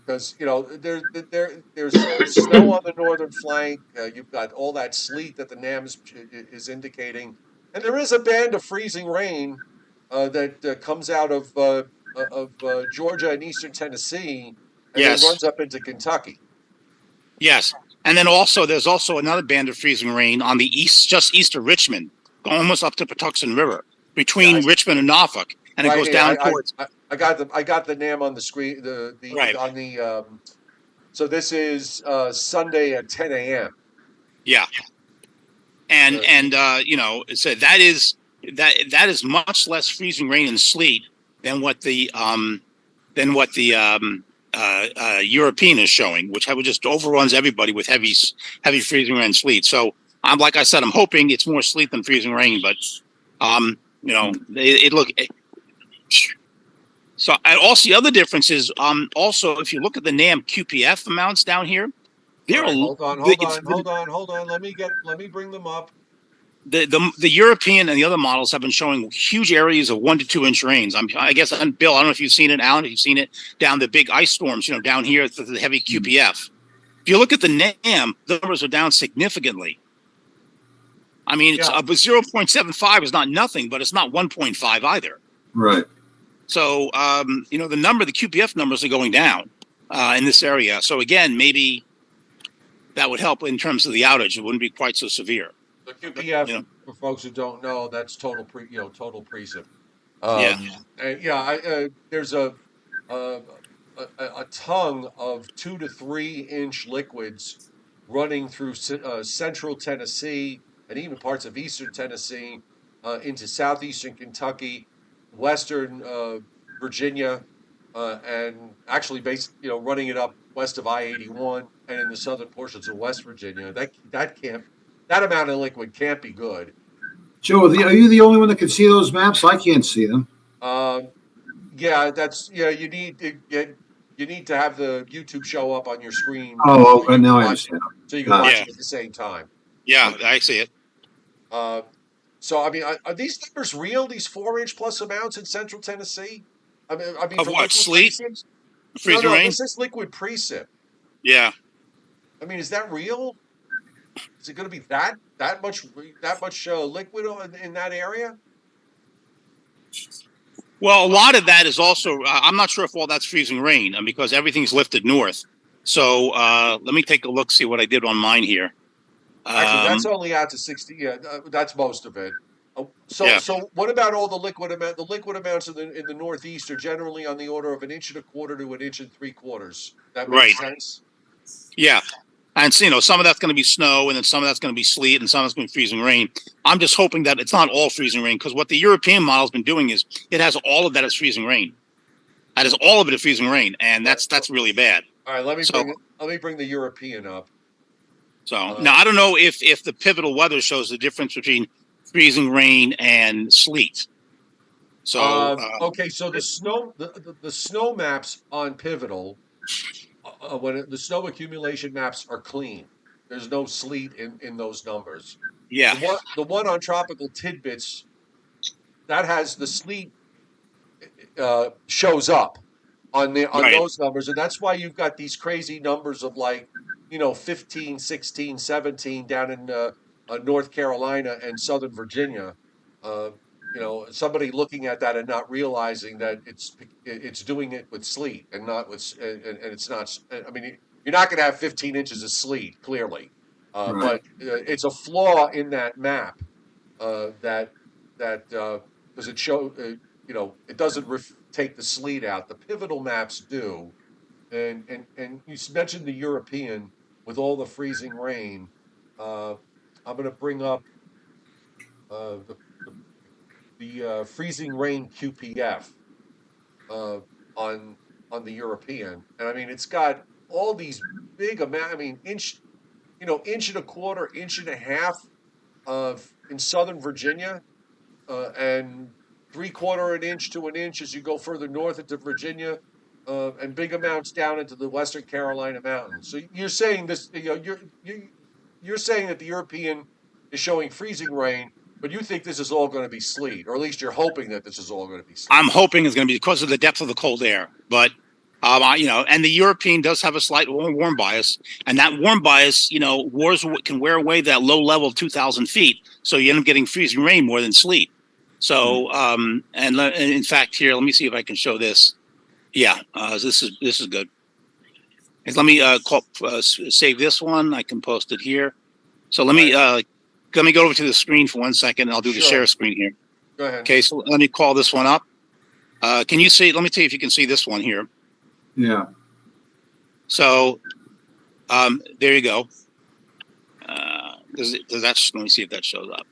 Because there's snow on the northern flank. You've got all that sleet that the NAM is indicating, and there is a band of freezing rain that comes out of Georgia and eastern Tennessee, and Yes. then runs up into Kentucky. Yes, and then there's also another band of freezing rain on the east, just east of Richmond, almost up to Patuxent River, between Richmond and Norfolk, and it goes down towards. I got the NAM on the screen. Right. On the so this is Sunday at 10 a.m. Yeah, and so that is much less freezing rain and sleet than what the European is showing, which just overruns everybody with heavy freezing rain and sleet. So like I said, I'm hoping it's more sleet than freezing rain, but So, and also the other difference is, also if you look at the NAM QPF amounts down here, hold on. Let me bring them up. The European and the other models have been showing huge areas of 1 to 2 inch rains. I guess, and Bill, I don't know if you've seen it, Alan, if you've seen it down the big ice storms, down here at the heavy QPF. If you look at the NAM, the numbers are down significantly. I mean, it's 0.75 is not nothing, but it's not 1.5 either. Right. So, the QPF numbers are going down in this area. So again, maybe that would help in terms of the outage. It wouldn't be quite so severe. The QPF, for folks who don't know, that's total precip. There's a tongue of 2 to 3 inch liquids running through central Tennessee and even parts of eastern Tennessee into southeastern Kentucky, western Virginia, and actually running it up west of I-81 and in the southern portions of West Virginia. That amount of liquid can't be good. Joe, are you the only one that can see those maps? I can't see them. You need to have the YouTube show up on your screen. Oh, okay, now I understand. So you can watch it at the same time. Yeah, I see it. So I mean, are these numbers real? These 4-inch plus amounts in Central Tennessee? I mean, of what, sleet? Freezing rain? This is liquid precip. Yeah. I mean, is that real? Is it going to be that much liquid in that area? Well, a lot of that is also. I'm not sure if all that's freezing rain, because everything's lifted north. So let me take a look, see what I did on mine here. Actually, that's only out to 60. Yeah, that's most of it. So what about all the liquid amount? The liquid amounts in the Northeast are generally on the order of 1.25 inches to 1.75 inches. That makes sense. Yeah, and so, some of that's going to be snow, and then some of that's going to be sleet, and some of that's going to be freezing rain. I'm just hoping that it's not all freezing rain, because what the European model's been doing is it has all of that as freezing rain. That is all of it as freezing rain, and that's really bad. All right, let me bring the European up. So now I don't know if the pivotal weather shows the difference between freezing rain and sleet. So okay, so the snow maps on pivotal, when the snow accumulation maps are clean, there's no sleet in those numbers. Yeah, the one on tropical tidbits that has the sleet shows up on those numbers, and that's why you've got these crazy numbers of 15, 16, 17 down in North Carolina and Southern Virginia. Somebody looking at that and not realizing that it's doing it with sleet and not with and it's not. I mean, you're not going to have 15 inches of sleet clearly, but it's a flaw in that map that because it it doesn't take the sleet out. The pivotal maps do, and you mentioned the European with all the freezing rain. I'm going to bring up the freezing rain QPF uh, on the European, and I mean it's got all these big amount. I mean inch and a quarter, inch and a half of in Southern Virginia, and 3/4 an inch to an inch as you go further north into Virginia, and big amounts down into the Western Carolina mountains. So you're saying this, you're saying that the European is showing freezing rain, but you think this is all going to be sleet, or at least you're hoping that this is all going to be sleet. I'm hoping it's going to be because of the depth of the cold air, but and the European does have a slight warm bias, and that warm bias, can wear away that low level 2,000 feet, so you end up getting freezing rain more than sleet. So, and in fact, here, let me see if I can show this. Yeah, this is good. Let me save this one. I can post it here. So let me go over to the screen for 1 second, and I'll do the share screen here. Go ahead. Okay, so let me call this one up. Can you see? Let me see if you can see this one here. Yeah. So, there you go. Does that? Let me see if that shows up.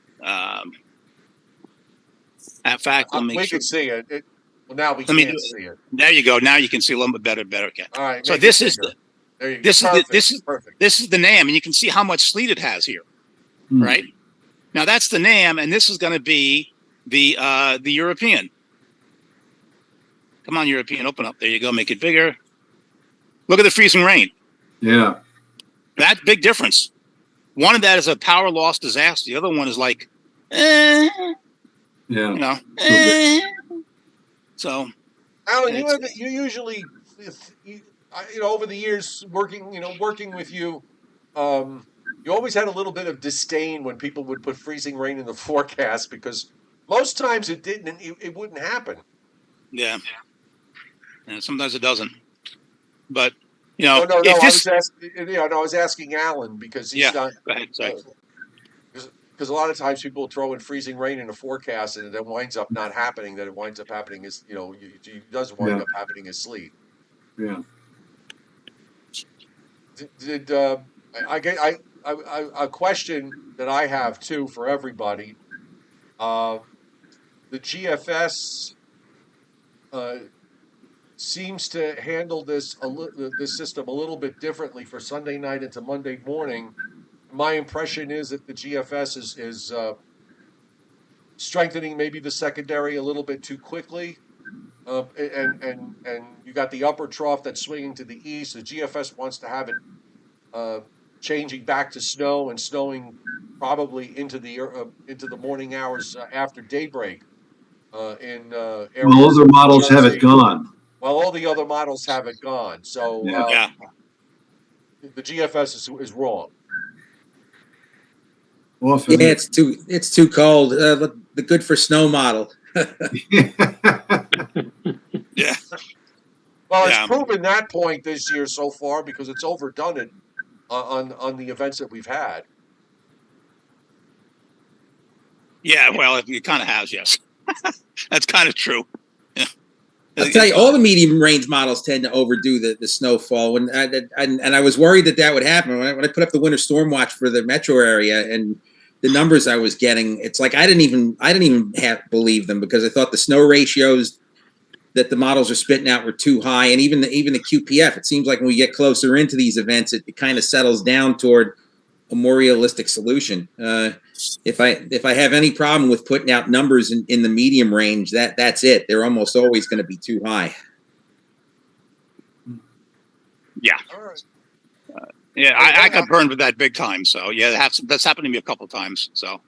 In fact, let me. We can see it. Well, now we can't see it. There you go. Now you can see a little bit better. Okay. All right. So this is the NAM, and you can see how much sleet it has here. Right. Now that's the NAM, and this is going to be the European. Come on, European, open up. There you go. Make it bigger. Look at the freezing rain. Yeah. That big difference. One of that is a power loss disaster. The other one is like, Yeah. So, Alan, you usually, over the years working with you, you always had a little bit of disdain when people would put freezing rain in the forecast because most times it wouldn't happen. Yeah. And sometimes it doesn't. But No, I was asking Alan because he's not. Go ahead. Sorry. Because a lot of times people throw in freezing rain in a forecast and it winds up not happening. That it winds up happening is it does wind up happening as sleet. Yeah. Did a question that I have too for everybody? The GFS seems to handle this system a little bit differently for Sunday night into Monday morning. My impression is that the GFS is strengthening maybe the secondary a little bit too quickly, and you got the upper trough that's swinging to the east. The GFS wants to have it changing back to snow and snowing probably into the morning hours after daybreak. In areas other models have it gone. Well, all the other models have it gone. So the GFS is wrong. Often. Yeah, it's too cold. The good for snow model. Yeah. Well, it's proven that point this year so far because it's overdone it on the events that we've had. Yeah, well, it kind of has, yes. That's kind of true. Yeah. I'll tell you, all the medium range models tend to overdo the snowfall. And I was worried that would happen when I put up the winter storm watch for the metro area, and the numbers I was getting, it's like I didn't even believe them because I thought the snow ratios that the models are spitting out were too high, and even the QPF. It seems like when we get closer into these events, it kind of settles down toward a more realistic solution. If I have any problem with putting out numbers in the medium range, that's it. They're almost always going to be too high. Yeah. All right. Yeah, I got burned with that big time. So yeah, that's happened to me a couple of times. So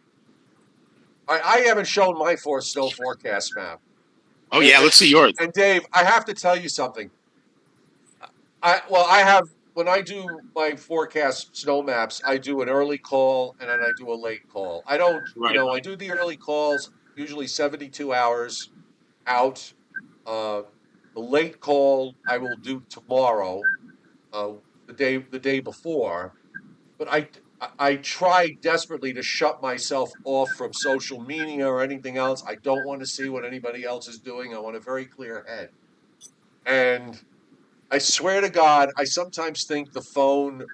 I haven't shown my snow forecast map. Oh yeah, let's see yours. And Dave, I have to tell you something. I have. When I do my forecast snow maps, I do an early call and then I do a late call. I don't, I do the early calls, usually 72 hours out. The late call I will do tomorrow, the day before. But I try desperately to shut myself off from social media or anything else. I don't want to see what anybody else is doing. I want a very clear head. And I swear to God, I sometimes think the phone,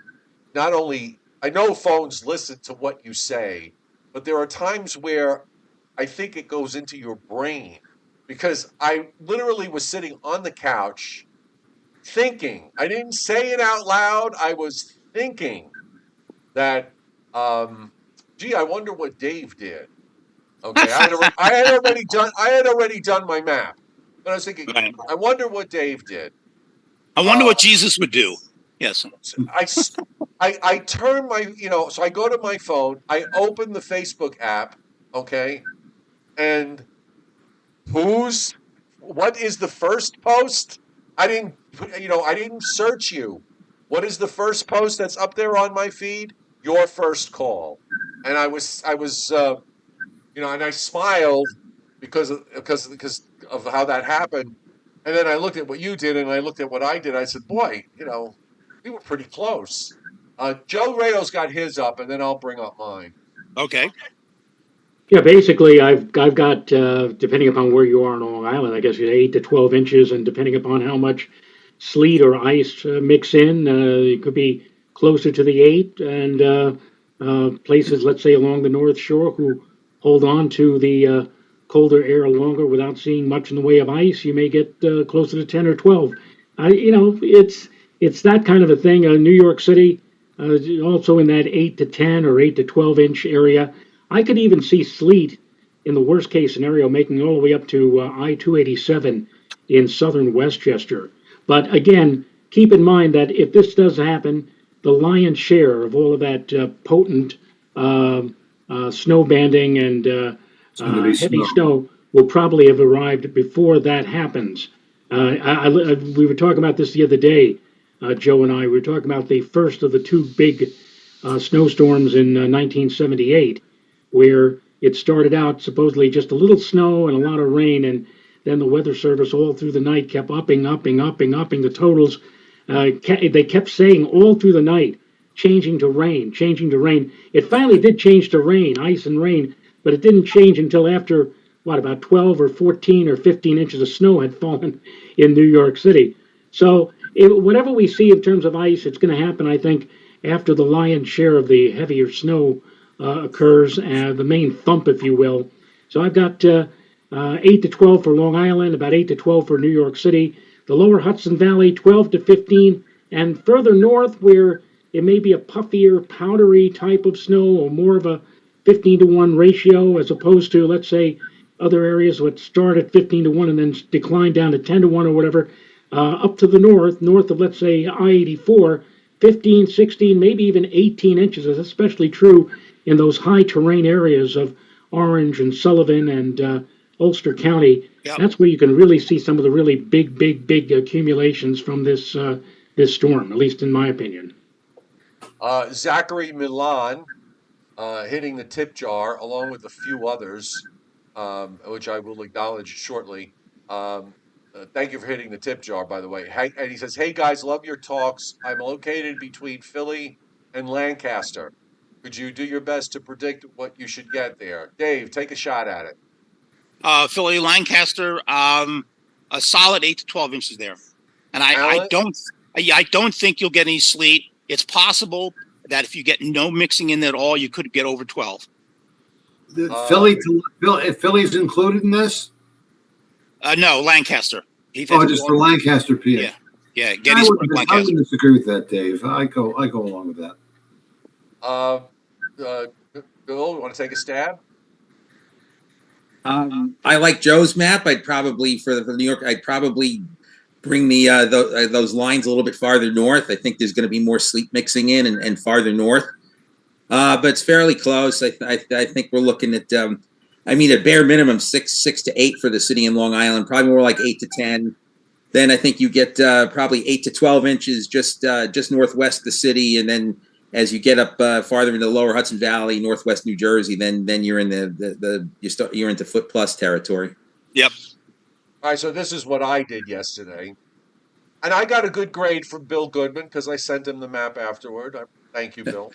not only, I know phones listen to what you say, but there are times where I think it goes into your brain, because I literally was sitting on the couch thinking. I didn't say it out loud. I was thinking that, gee, I wonder what Dave did. Okay, I had already done my map, but I was thinking, Right. I wonder what Dave did. I wonder what Jesus would do. Yes. I turn my, so I go to my phone, I open the Facebook app, okay, and what is the first post? I didn't search you. What is the first post that's up there on my feed? Your first call. And I was, and I smiled because of how that happened. And then I looked at what you did, and I looked at what I did. I said, boy, we were pretty close. Joe Rayo's got his up, and then I'll bring up mine. Okay. Yeah, basically, I've got depending upon where you are on Long Island, I guess you 8 to 12 inches, and depending upon how much sleet or ice mix in, it could be closer to the 8. And places, let's say along the North Shore, who hold on to the colder air longer without seeing much in the way of ice, you may get closer to 10 or 12. It's that kind of a thing. New York City, also in that 8 to 10 or 8 to 12 inch area. I could even see sleet in the worst case scenario making all the way up to I-287 in southern Westchester. But again, keep in mind that if this does happen, the lion's share of all of that potent snow banding and heavy snow will probably have arrived before that happens. We were talking about this the other day, Joe and I. We were talking about the first of the two big snowstorms in 1978, where it started out supposedly just a little snow and a lot of rain, and then the Weather Service all through the night kept upping the totals. They kept saying all through the night, changing to rain, changing to rain. It finally did change to rain, ice and rain, but it didn't change until after, about 12 or 14 or 15 inches of snow had fallen in New York City. So whatever we see in terms of ice, it's going to happen, I think, after the lion's share of the heavier snow occurs, the main thump, if you will. So I've got 8 to 12 for Long Island, about 8 to 12 for New York City. The lower Hudson Valley, 12 to 15. And further north, where it may be a puffier, powdery type of snow, or more of a 15 to 1 ratio, as opposed to, let's say, other areas would start at 15 to 1 and then decline down to 10 to 1 or whatever, up to the north of, let's say, I-84, 15, 16, maybe even 18 inches is especially true in those high terrain areas of Orange and Sullivan and Ulster County. Yep. That's where you can really see some of the really big accumulations from this storm, at least in my opinion. Zachary Milan hitting the tip jar, along with a few others, which I will acknowledge shortly. Thank you for hitting the tip jar, by the way. And he says, hey, guys, love your talks. I'm located between Philly and Lancaster. Could you do your best to predict what you should get there? Dave, take a shot at it. Philly, Lancaster, a solid 8 to 12 inches there. And I don't think you'll get any sleet. It's possible that if you get no mixing in at all, you could get over 12. Philly's included in this? No, Lancaster. Just for Lancaster, PA. Yeah. Gettysburg, I Lancaster. wouldn't disagree with that, Dave. I go along with that. Bill, you want to take a stab? I like Joe's map. I'd probably for New York. I'd probably bring those lines a little bit farther north. I think there's going to be more sleet mixing in and farther north. But it's fairly close. I think we're looking at. At bare minimum 6 to 8 for the city in Long Island. Probably more like 8 to 10. Then I think you get probably 8 to 12 inches just northwest of the city, and then as you get up farther into the lower Hudson Valley, northwest New Jersey, then you're in you're into foot plus territory. Yep. All right, so this is what I did yesterday, and I got a good grade from Bill Goodman because I sent him the map afterward. Thank you, Bill.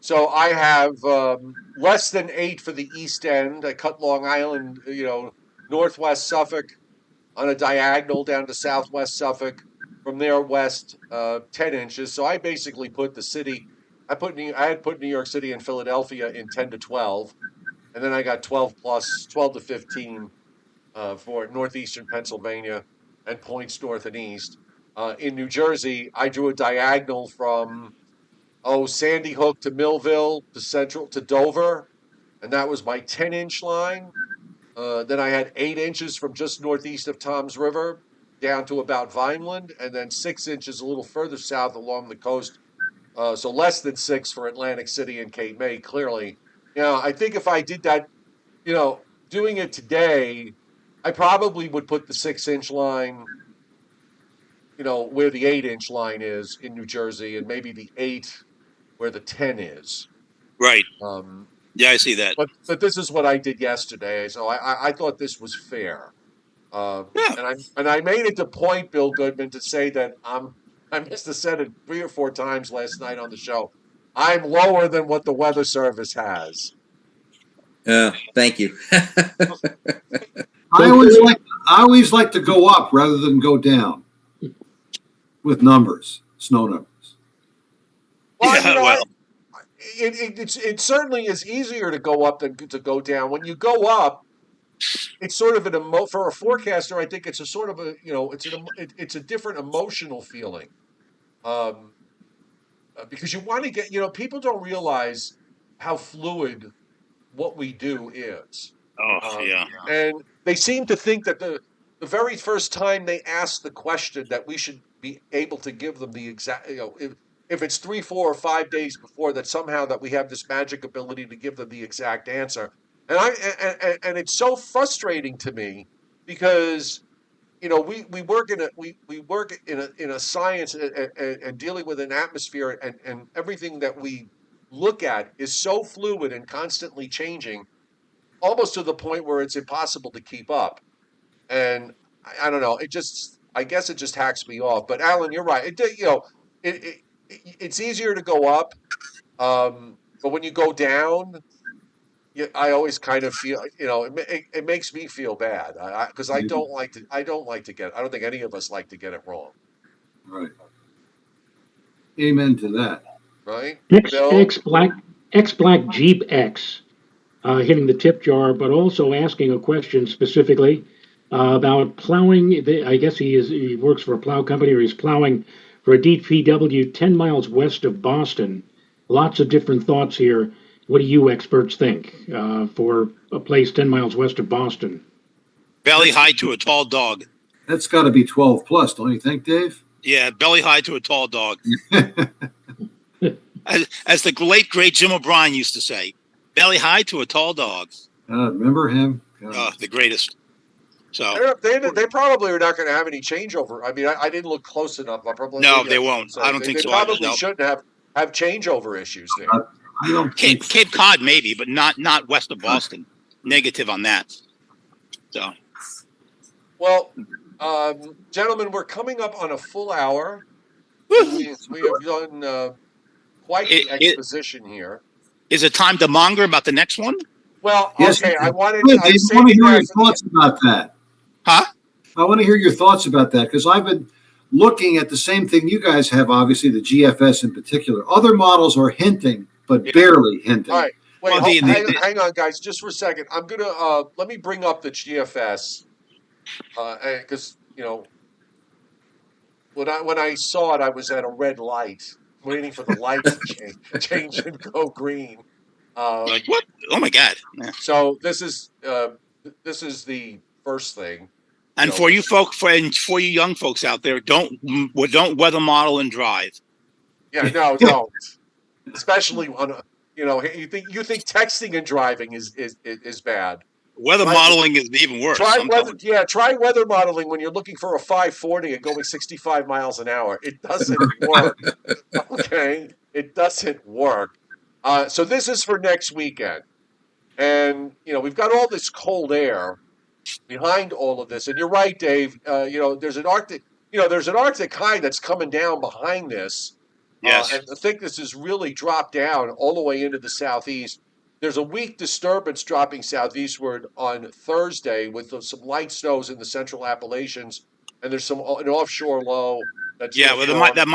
So I have less than 8 for the East End. I cut Long Island, northwest Suffolk on a diagonal down to southwest Suffolk. From there west, 10 inches. So I basically put the city. I had put New York City and Philadelphia in 10 to 12, and then I got 12 plus 12 to 15 for northeastern Pennsylvania and points north and east. In New Jersey, I drew a diagonal from Sandy Hook to Millville to Central to Dover, and that was my 10-inch line. Then I had 8 inches from just northeast of Tom's River down to about Vineland, and then 6 inches a little further south along the coast. So less than 6 for Atlantic City and Cape May, clearly. I think if I did that, doing it today, I probably would put the 6-inch line, where the 8-inch line is in New Jersey, and maybe the 8 where the 10 is. Right. Yeah, I see that. But this is what I did yesterday, so I thought this was fair. Yeah. And I made it to point, Bill Goodman, to say that I missed the set it 3 or 4 times last night on the show. I'm lower than what the Weather Service has. Thank you. I always like to go up rather than go down with numbers, snow numbers. Well, it certainly is easier to go up than to go down. When you go up, it's sort of for a forecaster. I think it's a sort of it's a different emotional feeling, because you want to get people don't realize how fluid what we do is. Yeah. And they seem to think that the very first time they ask the question that we should be able to give them the exact, if it's 3, 4, or 5 days before, that somehow that we have this magic ability to give them the exact answer. And it's so frustrating to me because, we work in a science and dealing with an atmosphere, and everything that we look at is so fluid and constantly changing, almost to the point where it's impossible to keep up. And I don't know, I guess it just hacks me off. But Alan, you're right. It's easier to go up, but when you go down, I always kind of feel, it makes me feel bad because I don't like to. I don't think any of us like to get it wrong. Right. Amen to that. Right. X Black Jeep X hitting the tip jar, but also asking a question specifically about plowing. I guess he works for a plow company, or he's plowing for a DPW 10 miles west of Boston. Lots of different thoughts here. What do you experts think for a place 10 miles west of Boston? Belly high to a tall dog. That's got to be 12 plus, don't you think, Dave? Yeah, belly high to a tall dog. As the late, great Jim O'Brien used to say, belly high to a tall dog. Remember him? The greatest. So they probably are not going to have any changeover. I mean, I didn't look close enough. No, they won't. I don't think so. They probably shouldn't have changeover issues there. Cape Cod maybe, but not west of Boston. Negative on that. So. Well, gentlemen, we're coming up on a full hour. We have done quite the exposition here. Is it time to monger about the next one? Well, yes, okay. I want to hear your thoughts about that. Huh? I want to hear your thoughts about that, because I've been looking at the same thing you guys have, obviously, the GFS in particular. Other models are hinting, but barely hinting. All right. Wait, hang on, guys, just for a second. I'm going to let me bring up the GFS, because, when I saw it, I was at a red light, waiting for the light to change and go green. Like what? Oh my God! Yeah. So this is the first thing. And for you for you young folks out there, don't weather model and drive. Yeah, no, don't. Especially on you think texting and driving is bad. Weather modeling is even worse. Try weather modeling when you're looking for a 540 and going 65 miles an hour. It doesn't work. Okay, it doesn't work. So this is for next weekend, and we've got all this cold air behind all of this. And you're right, Dave. There's an Arctic high that's coming down behind this, Yes. And the thickness has really dropped down all the way into the southeast. There's a weak disturbance dropping southeastward on Thursday with some light snows in the central Appalachians, and there's an offshore low that's Yeah, going well, to form. that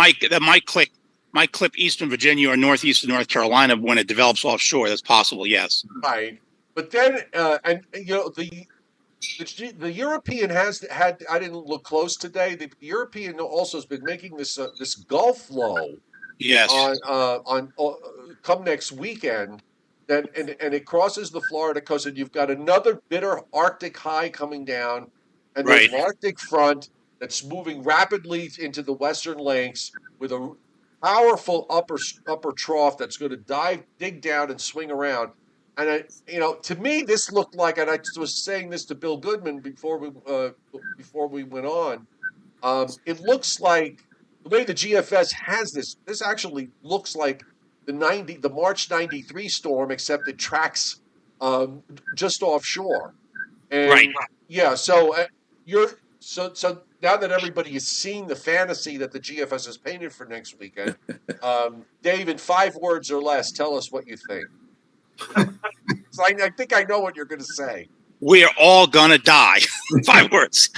might clip Eastern Virginia or northeastern North Carolina when it develops offshore. That's possible. Yes. Right, but then the European has had. I didn't look close today. The European also has been making this Gulf low Yes. on come next weekend. And it crosses the Florida coast, and you've got another bitter Arctic high coming down, and there's Right. an Arctic front that's moving rapidly into the western links with a powerful upper trough that's going to dig down and swing around. And to me, this looked like, and I was saying this to Bill Goodman before we went on. It looks like the way the GFS has this. This actually looks like the March '93 storm, except it tracks just offshore. And Right. yeah, so so now that everybody has seen the fantasy that the GFS has painted for next weekend, Dave, in 5 words or less, tell us what you think. So I think I know what you're going to say. We are all gonna die. 5 words.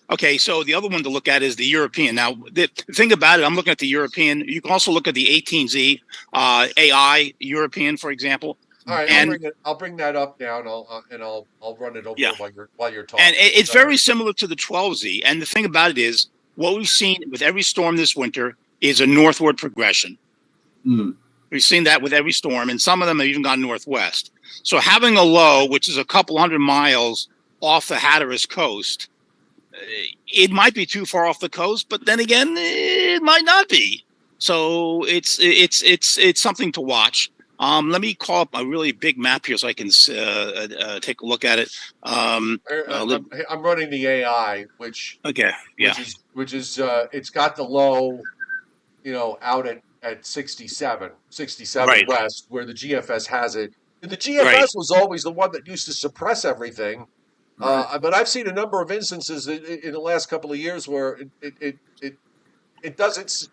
Okay, so the other one to look at is the European. Now, the thing about it, I'm looking at the European. You can also look at the 18Z AI European, for example. All right, And- I'll bring that up now, and I'll run it over Yeah. while you're talking. And it's So- very similar to the 12Z. And the thing about it is, what we've seen with every storm this winter is a northward progression. Mm. We've seen that with every storm, and some of them have even gone northwest. So having a low, which is a couple hundred miles off the Hatteras coast, it might be too far off the coast, but then again, it might not be. So it's something to watch. Let me call up a really big map here so I can take a look at it. I'm running the AI, which Okay, yeah, which is it's got the low, out at 67 Right. west, where the GFS has it. And the GFS Right. was always the one that used to suppress everything. But I've seen a number of instances in the last couple of years where it doesn't.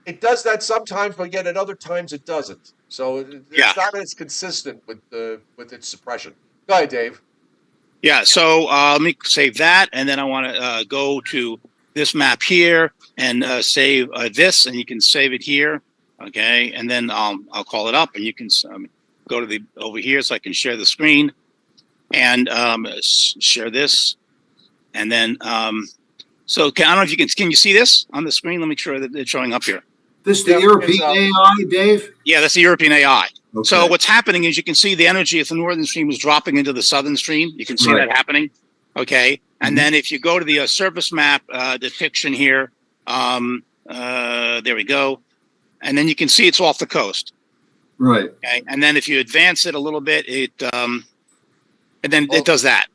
It does that sometimes, but yet at other times it doesn't. So it's Yeah. not as consistent with its suppression. Go ahead, Dave. yeah. So let me save that, and then I want to go to this map here and save this, and you can save it here. Okay, and then I'll call it up, and you can go to over here so I can share the screen and share this, and then so I don't know if you can you see this on the screen? Let me make sure that it's showing up here. This the Yeah, European it's, AI, Dave? Yeah, that's the European AI. Okay. So what's happening is you can see the energy if the northern stream is dropping into the southern stream. You can see Right. that happening. Okay, and then if you go to the surface map depiction here, there we go, and then you can see it's off the coast. Right. Okay, and then if you advance it a little bit, it does that,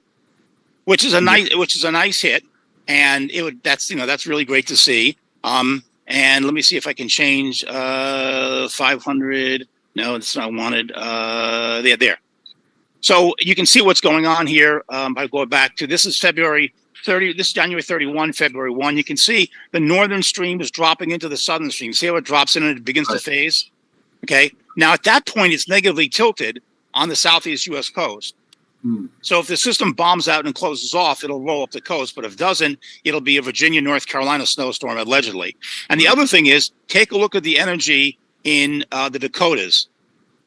which is a nice hit, and that's really great to see. And let me see if I can change 500. No, it's not wanted. There. So you can see what's going on here by going back to this is February 30. This is January 31, February 1. You can see the northern stream is dropping into the southern stream. See how it drops in and it begins to phase? Okay. Now at that point, it's negatively tilted on the southeast U.S. coast. So if the system bombs out and closes off, it'll roll up the coast. But if it doesn't, it'll be a Virginia, North Carolina snowstorm, allegedly. And the other thing is, take a look at the energy in the Dakotas.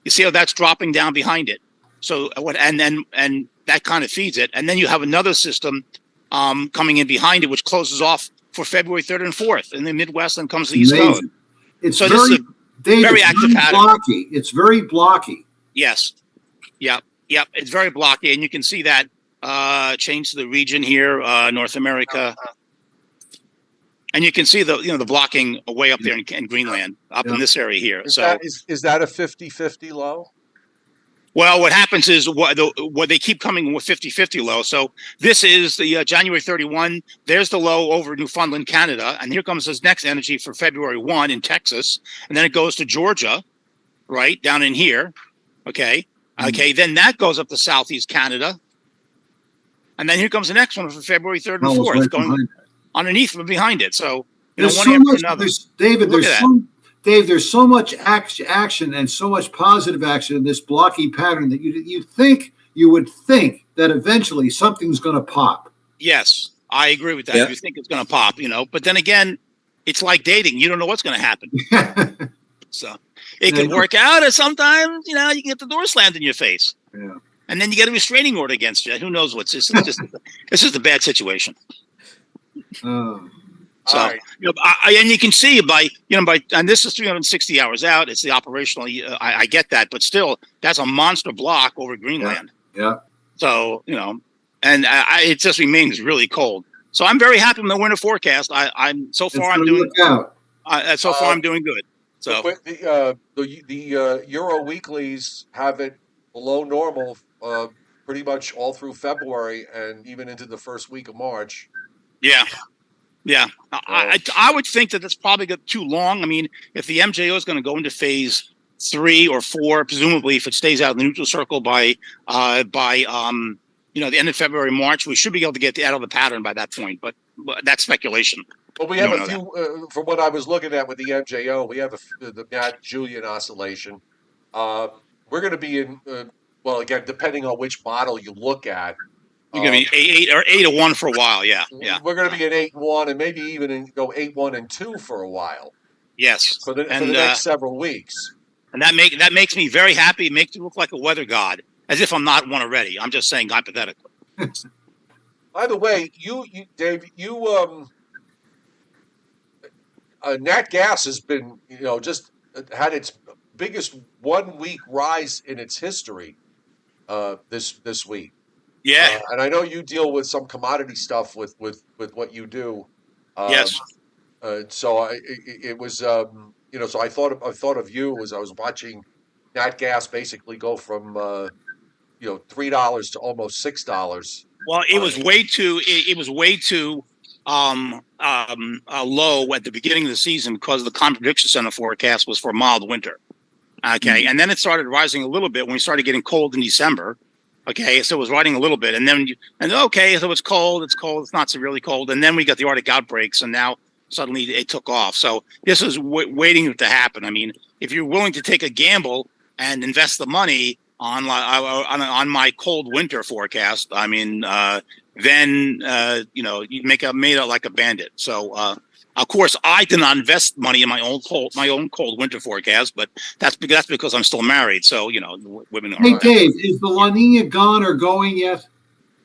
You see how that's dropping down behind it. So and that kind of feeds it. And then you have another system coming in behind it, which closes off for February 3rd and 4th in the Midwest and comes to the East Coast. It's So very, this is Dave, very it's active very pattern. blocky. It's very blocky. Yes. Yep. It's very blocky, and you can see that change to the region here, North America, and you can see the blocking way up there in Greenland, up in this area here. Is So, that a 50-50 low? well, what happens is what they keep coming with 50-50 low. So this is the January 31. There's the low over Newfoundland, Canada, and here comes this next energy for February 1 in Texas, and then it goes to Georgia, right down in here. Okay. Then that goes up to southeast Canada. And then here comes the next one for February 3rd and Oh, it's 4th. right behind. underneath and behind it. So, There's one so after much, another. David. Look at There's so much action and so much positive action in this blocky pattern that you would think that eventually something's going to pop. Yes, I agree with that. Yeah. You think it's going to pop, but then again, it's like dating. You don't know what's going to happen. So it can work out, or sometimes, you can get the door slammed in your face. Yeah. And then you get a restraining order against you. Who knows what's this? It's just a bad situation. Oh. So, All right. and you can see and this is 360 hours out. It's the operational. I get that, but still, that's a monster block over Greenland. Yeah. So, and it just remains really cold. So I'm very happy with the winter forecast. I'm doing good. So The Euro weeklies have it below normal pretty much all through February and even into the first week of March. yeah. I would think that that's probably too long. I mean, if the MJO is going to go into phase 3 or 4, presumably if it stays out of the neutral circle by the end of February, March, we should be able to get out of the pattern by that point. But that's speculation. Well, we have a few, from what I was looking at with the MJO, we have the Nat Julian oscillation. We're going to be in, again, depending on which model you look at. You're going to be 8-1 for a while, yeah. We're going to be in 8-1 and maybe even go 8-1-2 for a while. Yes, for the next several weeks. And that makes me very happy. It makes me look like a weather god, as if I'm not one already. I'm just saying hypothetically. By the way, Dave, nat gas has been, just had its biggest 1 week rise in its history this week. Yeah, and I know you deal with some commodity stuff with what you do. Yes. So it was, so I thought of you as I was watching nat gas basically go from $3 to almost $6. Well, it was way too. It was way too low at the beginning of the season because the Climate Prediction Center forecast was for a mild winter. Okay, and then it started rising a little bit when we started getting cold in December. Okay, so it was riding a little bit, and then so it's cold. It's not severely cold, and then we got the Arctic outbreaks, and now suddenly it took off. So this is waiting to happen. I mean, if you're willing to take a gamble and invest the money on my cold winter forecast, I mean, then you made out like a bandit. So of course, I did not invest money in my own cold winter forecast, but that's because I'm still married. So women are. Hey Dave, is the La Nina gone or going yet?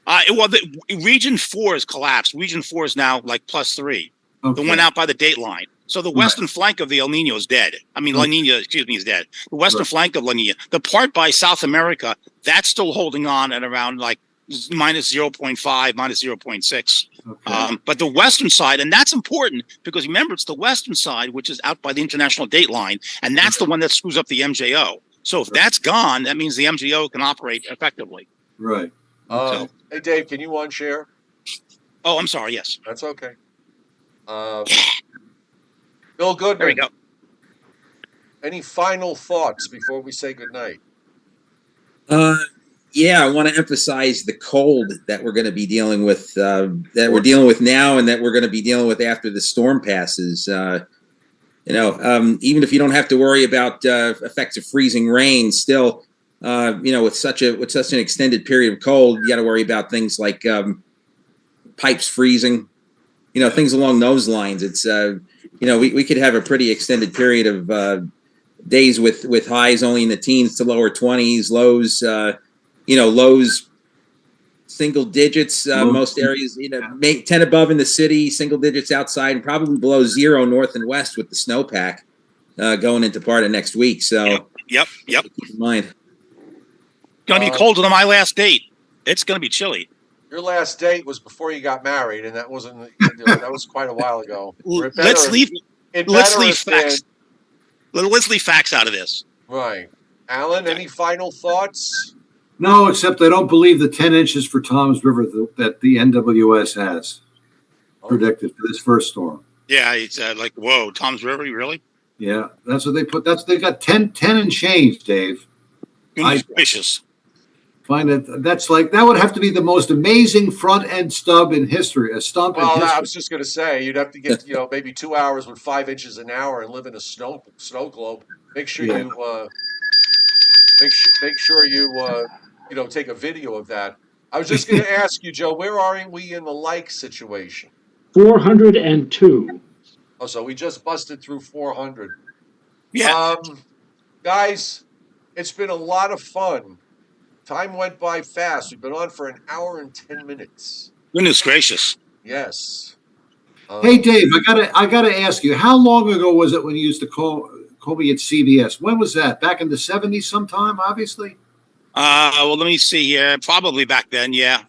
The Region 4 has collapsed. Region 4 is now like +3. Okay. It went out by the date line. So the western flank of the El Nino is dead. I mean, La Nina, is dead. The western flank of La Nina, the part by South America, that's still holding on at around like -0.5, -0.6. Okay. But the western side, and that's important because remember, it's the western side, which is out by the international date line, and that's the one that screws up the MJO. So if that's gone, that means the MJO can operate effectively. Right. Hey, Dave, can you unshare? Oh, I'm sorry. Yes. That's okay. Bill Goodman. There we go. Any final thoughts before we say goodnight? Yeah, I want to emphasize the cold that we're going to be dealing with, that we're dealing with now, and that we're going to be dealing with after the storm passes. Even if you don't have to worry about effects of freezing rain, still, with such an extended period of cold, you got to worry about things like pipes freezing, things along those lines. It's we could have a pretty extended period of days with highs only in the teens to lower 20s, lows. Lows single digits, most areas, 10 above in the city, single digits outside, and probably below 0 north and west with the snowpack going into part of next week. So, Yep. Keep in mind. It's going to be colder than my last date. It's going to be chilly. Your last date was before you got married, and that wasn't. That was quite a while ago. Let's leave facts. Let's leave facts out of this. Right, Alan. Any final thoughts? No, except I don't believe the 10 inches for Toms River that the NWS has predicted for this first storm. Yeah, it's like, whoa, Toms River, really? Yeah, that's what they put. They got 10 and change, Dave. Goodness gracious. Find it. That's like, that would have to be the most amazing front end stub in history. A stump in Well, history. I was just going to say you'd have to get maybe 2 hours with 5 inches an hour and live in a snow globe. Make sure Yeah. you make sure you take a video of that. I was just going to ask you, Joe, where are we in the like situation? 402. Oh, so we just busted through 400. Yeah. Guys, it's been a lot of fun. Time went by fast. We've been on for an hour and 10 minutes. Goodness gracious. Yes. Hey, Dave, I gotta ask you, how long ago was it when you used to call me at CBS? When was that? Back in the 70s sometime, obviously? Well, let me see here. Probably back then. Yeah.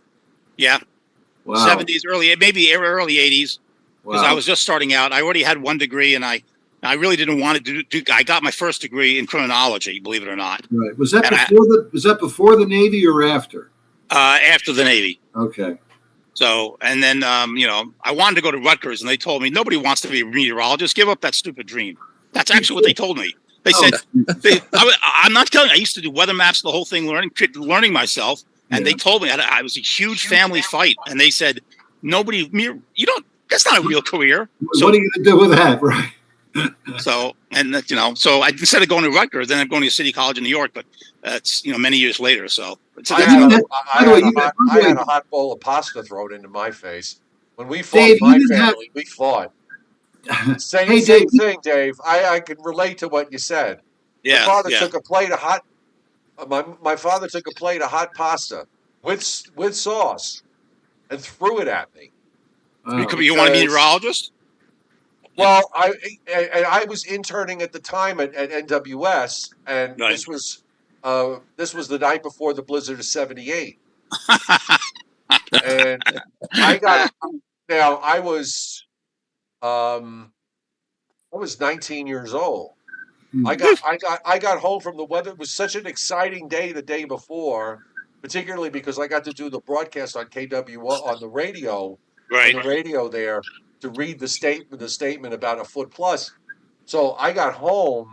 Wow. 70s, maybe early 80s. Because I was just starting out. I already had one degree, and I really didn't want to do. I got my first degree in criminology, believe it or not. Right. Was that before the Navy or after? After the Navy. Okay. So, and then I wanted to go to Rutgers, and they told me nobody wants to be a meteorologist. Give up that stupid dream. That's actually what they told me. They said, I'm not telling you. I used to do weather maps, the whole thing, learning myself. And they told me I was a huge family fight, and they said that's not a real career. So, what are you going to do with that, right? So I instead of going to Rutgers, then I'm going to City College in New York, but that's many years later. So I had a hot bowl of pasta thrown into my face when we fought. Dave, my family, we fought. Same thing, Dave. I can relate to what you said. Yeah, my father took a plate of hot. My father took a plate of hot pasta with sauce and threw it at me. You want a meteorologist? Well, I was interning at the time at NWS, and right. this was the night before the blizzard of '78, and I was 19 years old. I got home from the weather. It was such an exciting day the day before, particularly because I got to do the broadcast on KWO on the radio. Right. On the radio there to read the statement about a foot plus. So I got home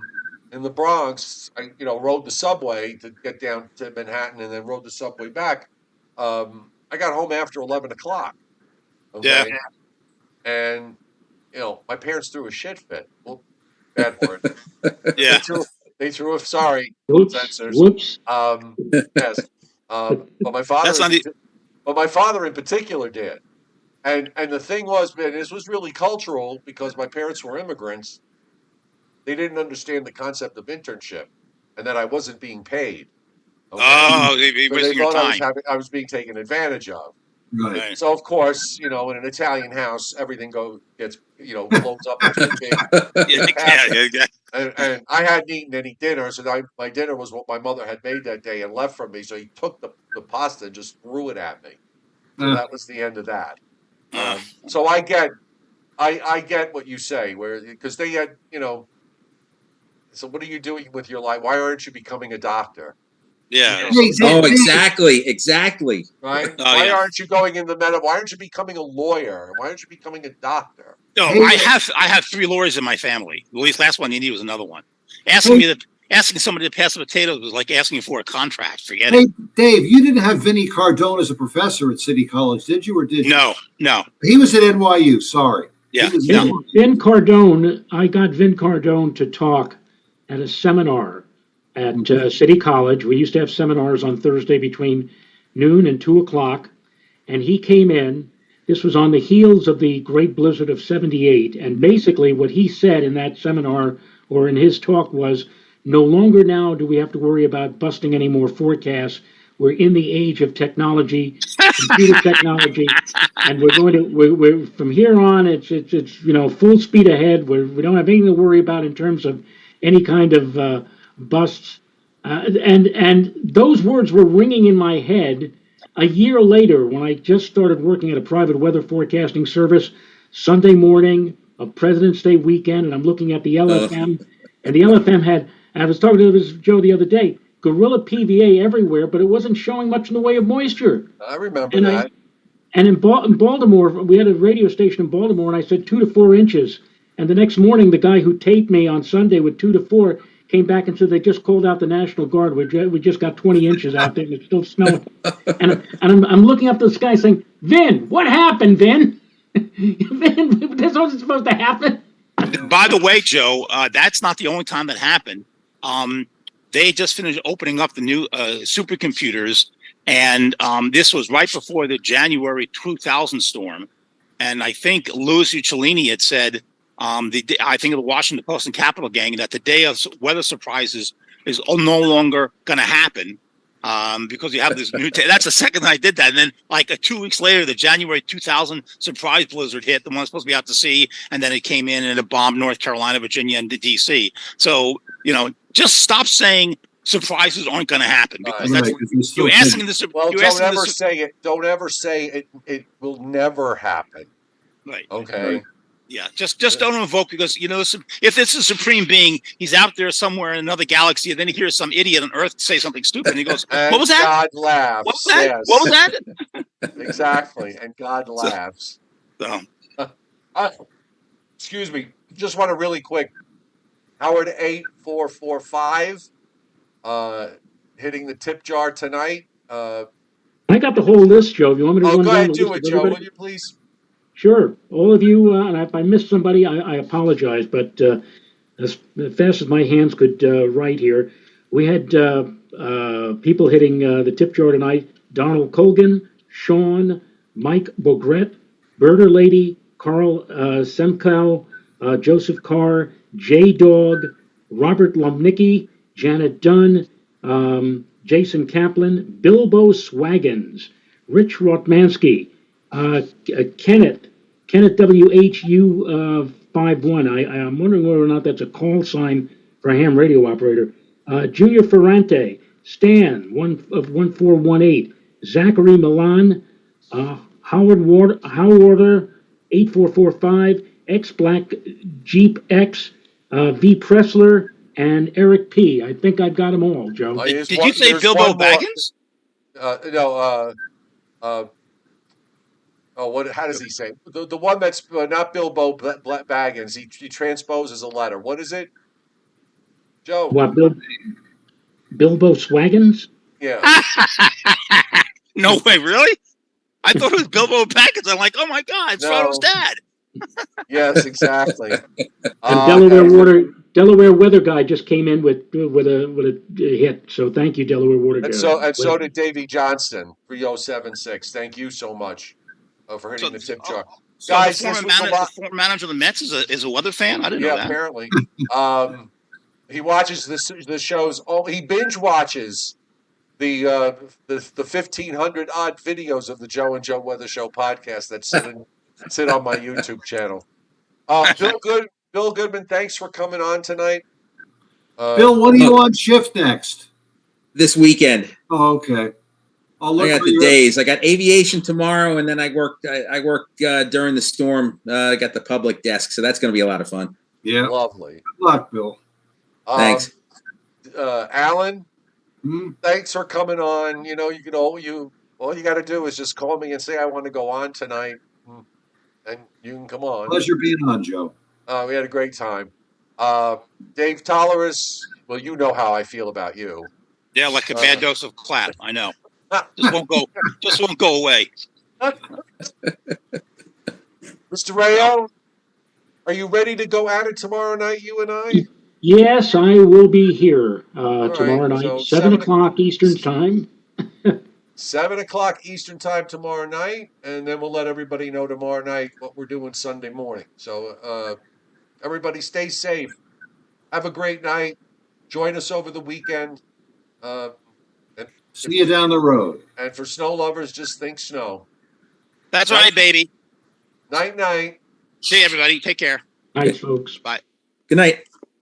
in the Bronx. I rode the subway to get down to Manhattan and then rode the subway back. I got home after 11 o'clock. Okay? Yeah. And my parents threw a shit fit. Well, bad word. Yeah. They threw a sorry. Censors. Whoops. Yes. But my father in particular did. And the thing was, man, this was really cultural because my parents were immigrants. They didn't understand the concept of internship and that I wasn't being paid. Okay? Oh, they wasting your thought time. I was being taken advantage of. Right. So, of course, in an Italian house, everything gets blows up into a big and I hadn't eaten any dinner, so my dinner was what my mother had made that day and left from me. So he took the pasta and just threw it at me. So that was the end of that. So I get what you say, because they had, so what are you doing with your life? Why aren't you becoming a doctor? Yeah. Oh, exactly. Right? Oh, Why yeah. aren't you going in the why aren't you becoming a lawyer? Why aren't you becoming a doctor? No, I have 3 lawyers in my family. The last one you need was another one. Asking somebody to pass the potatoes was like asking for a contract. Forget it. Dave, you didn't have Vinnie Cardone as a professor at City College, did you, or did you? No. He was at NYU. Sorry. Yeah. Vin Cardone. I got Vin Cardone to talk at a seminar at City College. We used to have seminars on Thursday between noon and 2 o'clock, and he came in. This was on the heels of the Great Blizzard of '78, and basically what he said in that seminar or in his talk was, no longer now do we have to worry about busting any more forecasts. We're in the age of technology, computer technology, and we're from here on. It's full speed ahead. We don't have anything to worry about in terms of any kind of busts. And those words were ringing in my head a year later when I just started working at a private weather forecasting service. Sunday morning of President's Day weekend, and I'm looking at the LFM, and the LFM had. I was talking to Joe the other day, gorilla PVA everywhere, but it wasn't showing much in the way of moisture. I remember that. And in Baltimore, we had a radio station in Baltimore, and I said 2 to 4 inches. And the next morning, the guy who taped me on Sunday with 2 to 4 came back and said they just called out the National Guard. We just got 20 inches out there and it's still snowing. And I'm looking up to the sky saying, Vin, what happened, Vin? Vin, this wasn't supposed to happen. By the way, Joe, that's not the only time that happened. They just finished opening up the new supercomputers, and this was right before the January 2000 storm. And I think Louis Uccellini had said, I think of the Washington Post and Capital Gang, that the day of weather surprises is no longer going to happen because you have this new. That's the second I did that, and then like 2 weeks later, the January 2000 surprise blizzard hit. The one supposed to be out to sea, and then it came in and it bombed North Carolina, Virginia, and D.C. So just stop saying surprises aren't going to happen because that's you're asking this. Well, don't ever say it. Don't ever say it. It will never happen. Right. Okay. Right. Yeah. Just don't invoke because if it's a supreme being, he's out there somewhere in another galaxy, and then he hears some idiot on Earth say something stupid, and he goes, "What was that?" God laughs. What was that? Yes. What was that? Exactly, and God laughs. So. Excuse me. Just want to really quick. Howard 8445. Hitting the tip jar tonight. I got the whole list, Joe. If you want me to run go down ahead, the do list it, of Joe. everybody? Will you please? Sure. All of you, and if I missed somebody, I apologize, but as fast as my hands could write here, we had people hitting the tip jar tonight. Donald Colgan, Sean, Mike Bogret, Birder Lady, Carl Semkow, Joseph Carr, J-Dog, Robert Lumnicki, Janet Dunn, Jason Kaplan, Bilbo Swaggins, Rich Rotmansky, Kenneth WHU 51. I'm wondering whether or not that's a call sign for a ham radio operator. Junior Ferrante, Stan 1418, Zachary Milan, Howard Warder 8445, X Black Jeep X, V Pressler, and Eric P. I think I've got them all, Joe. Did you say Bilbo Baggins? No. What? How does he say? The one that's not Bilbo Baggins. He transposes a letter. What is it, Joe? What, Bilbo Swaggins? Yeah. No way, really? I thought it was Bilbo Baggins. I'm like, oh my God, it's Frodo's dad. Yes, exactly. And Delaware Weather Guy just came in with a hit. So thank you, Delaware Water Guy. So did Davey Johnston 3076. Thank you so much for hitting the tip jar. So guys, the former manager of the Mets is a weather fan. I didn't know that. Apparently. He watches the shows. He binge watches the 1,500 odd videos of the Joe and Joe Weather Show podcast that sit on my YouTube channel. Bill Goodman, thanks for coming on tonight. Bill, what are you on shift next? This weekend. Oh, okay. I got the days. I got aviation tomorrow, and then I work during the storm. I got the public desk, so that's going to be a lot of fun. Yeah, lovely. Good luck, Bill. Thanks, Alan. Thanks for coming on. All you got to do is just call me and say I want to go on tonight, and you can come on. Pleasure being on, Joe. We had a great time. Dave Tolleris. Well, you know how I feel about you. Yeah, like a bad dose of clap. I know. Just won't go away. Mr. Rayo, are you ready to go at it tomorrow night, you and I? Yes, I will be here tomorrow night, so 7 o'clock Eastern Time. 7 o'clock Eastern Time tomorrow night, and then we'll let everybody know tomorrow night what we're doing Sunday morning. So everybody stay safe. Have a great night. Join us over the weekend. See you down the road. And for snow lovers, just think snow. That's right, baby. Night. See you, everybody. Take care. Night, folks. Bye. Good night.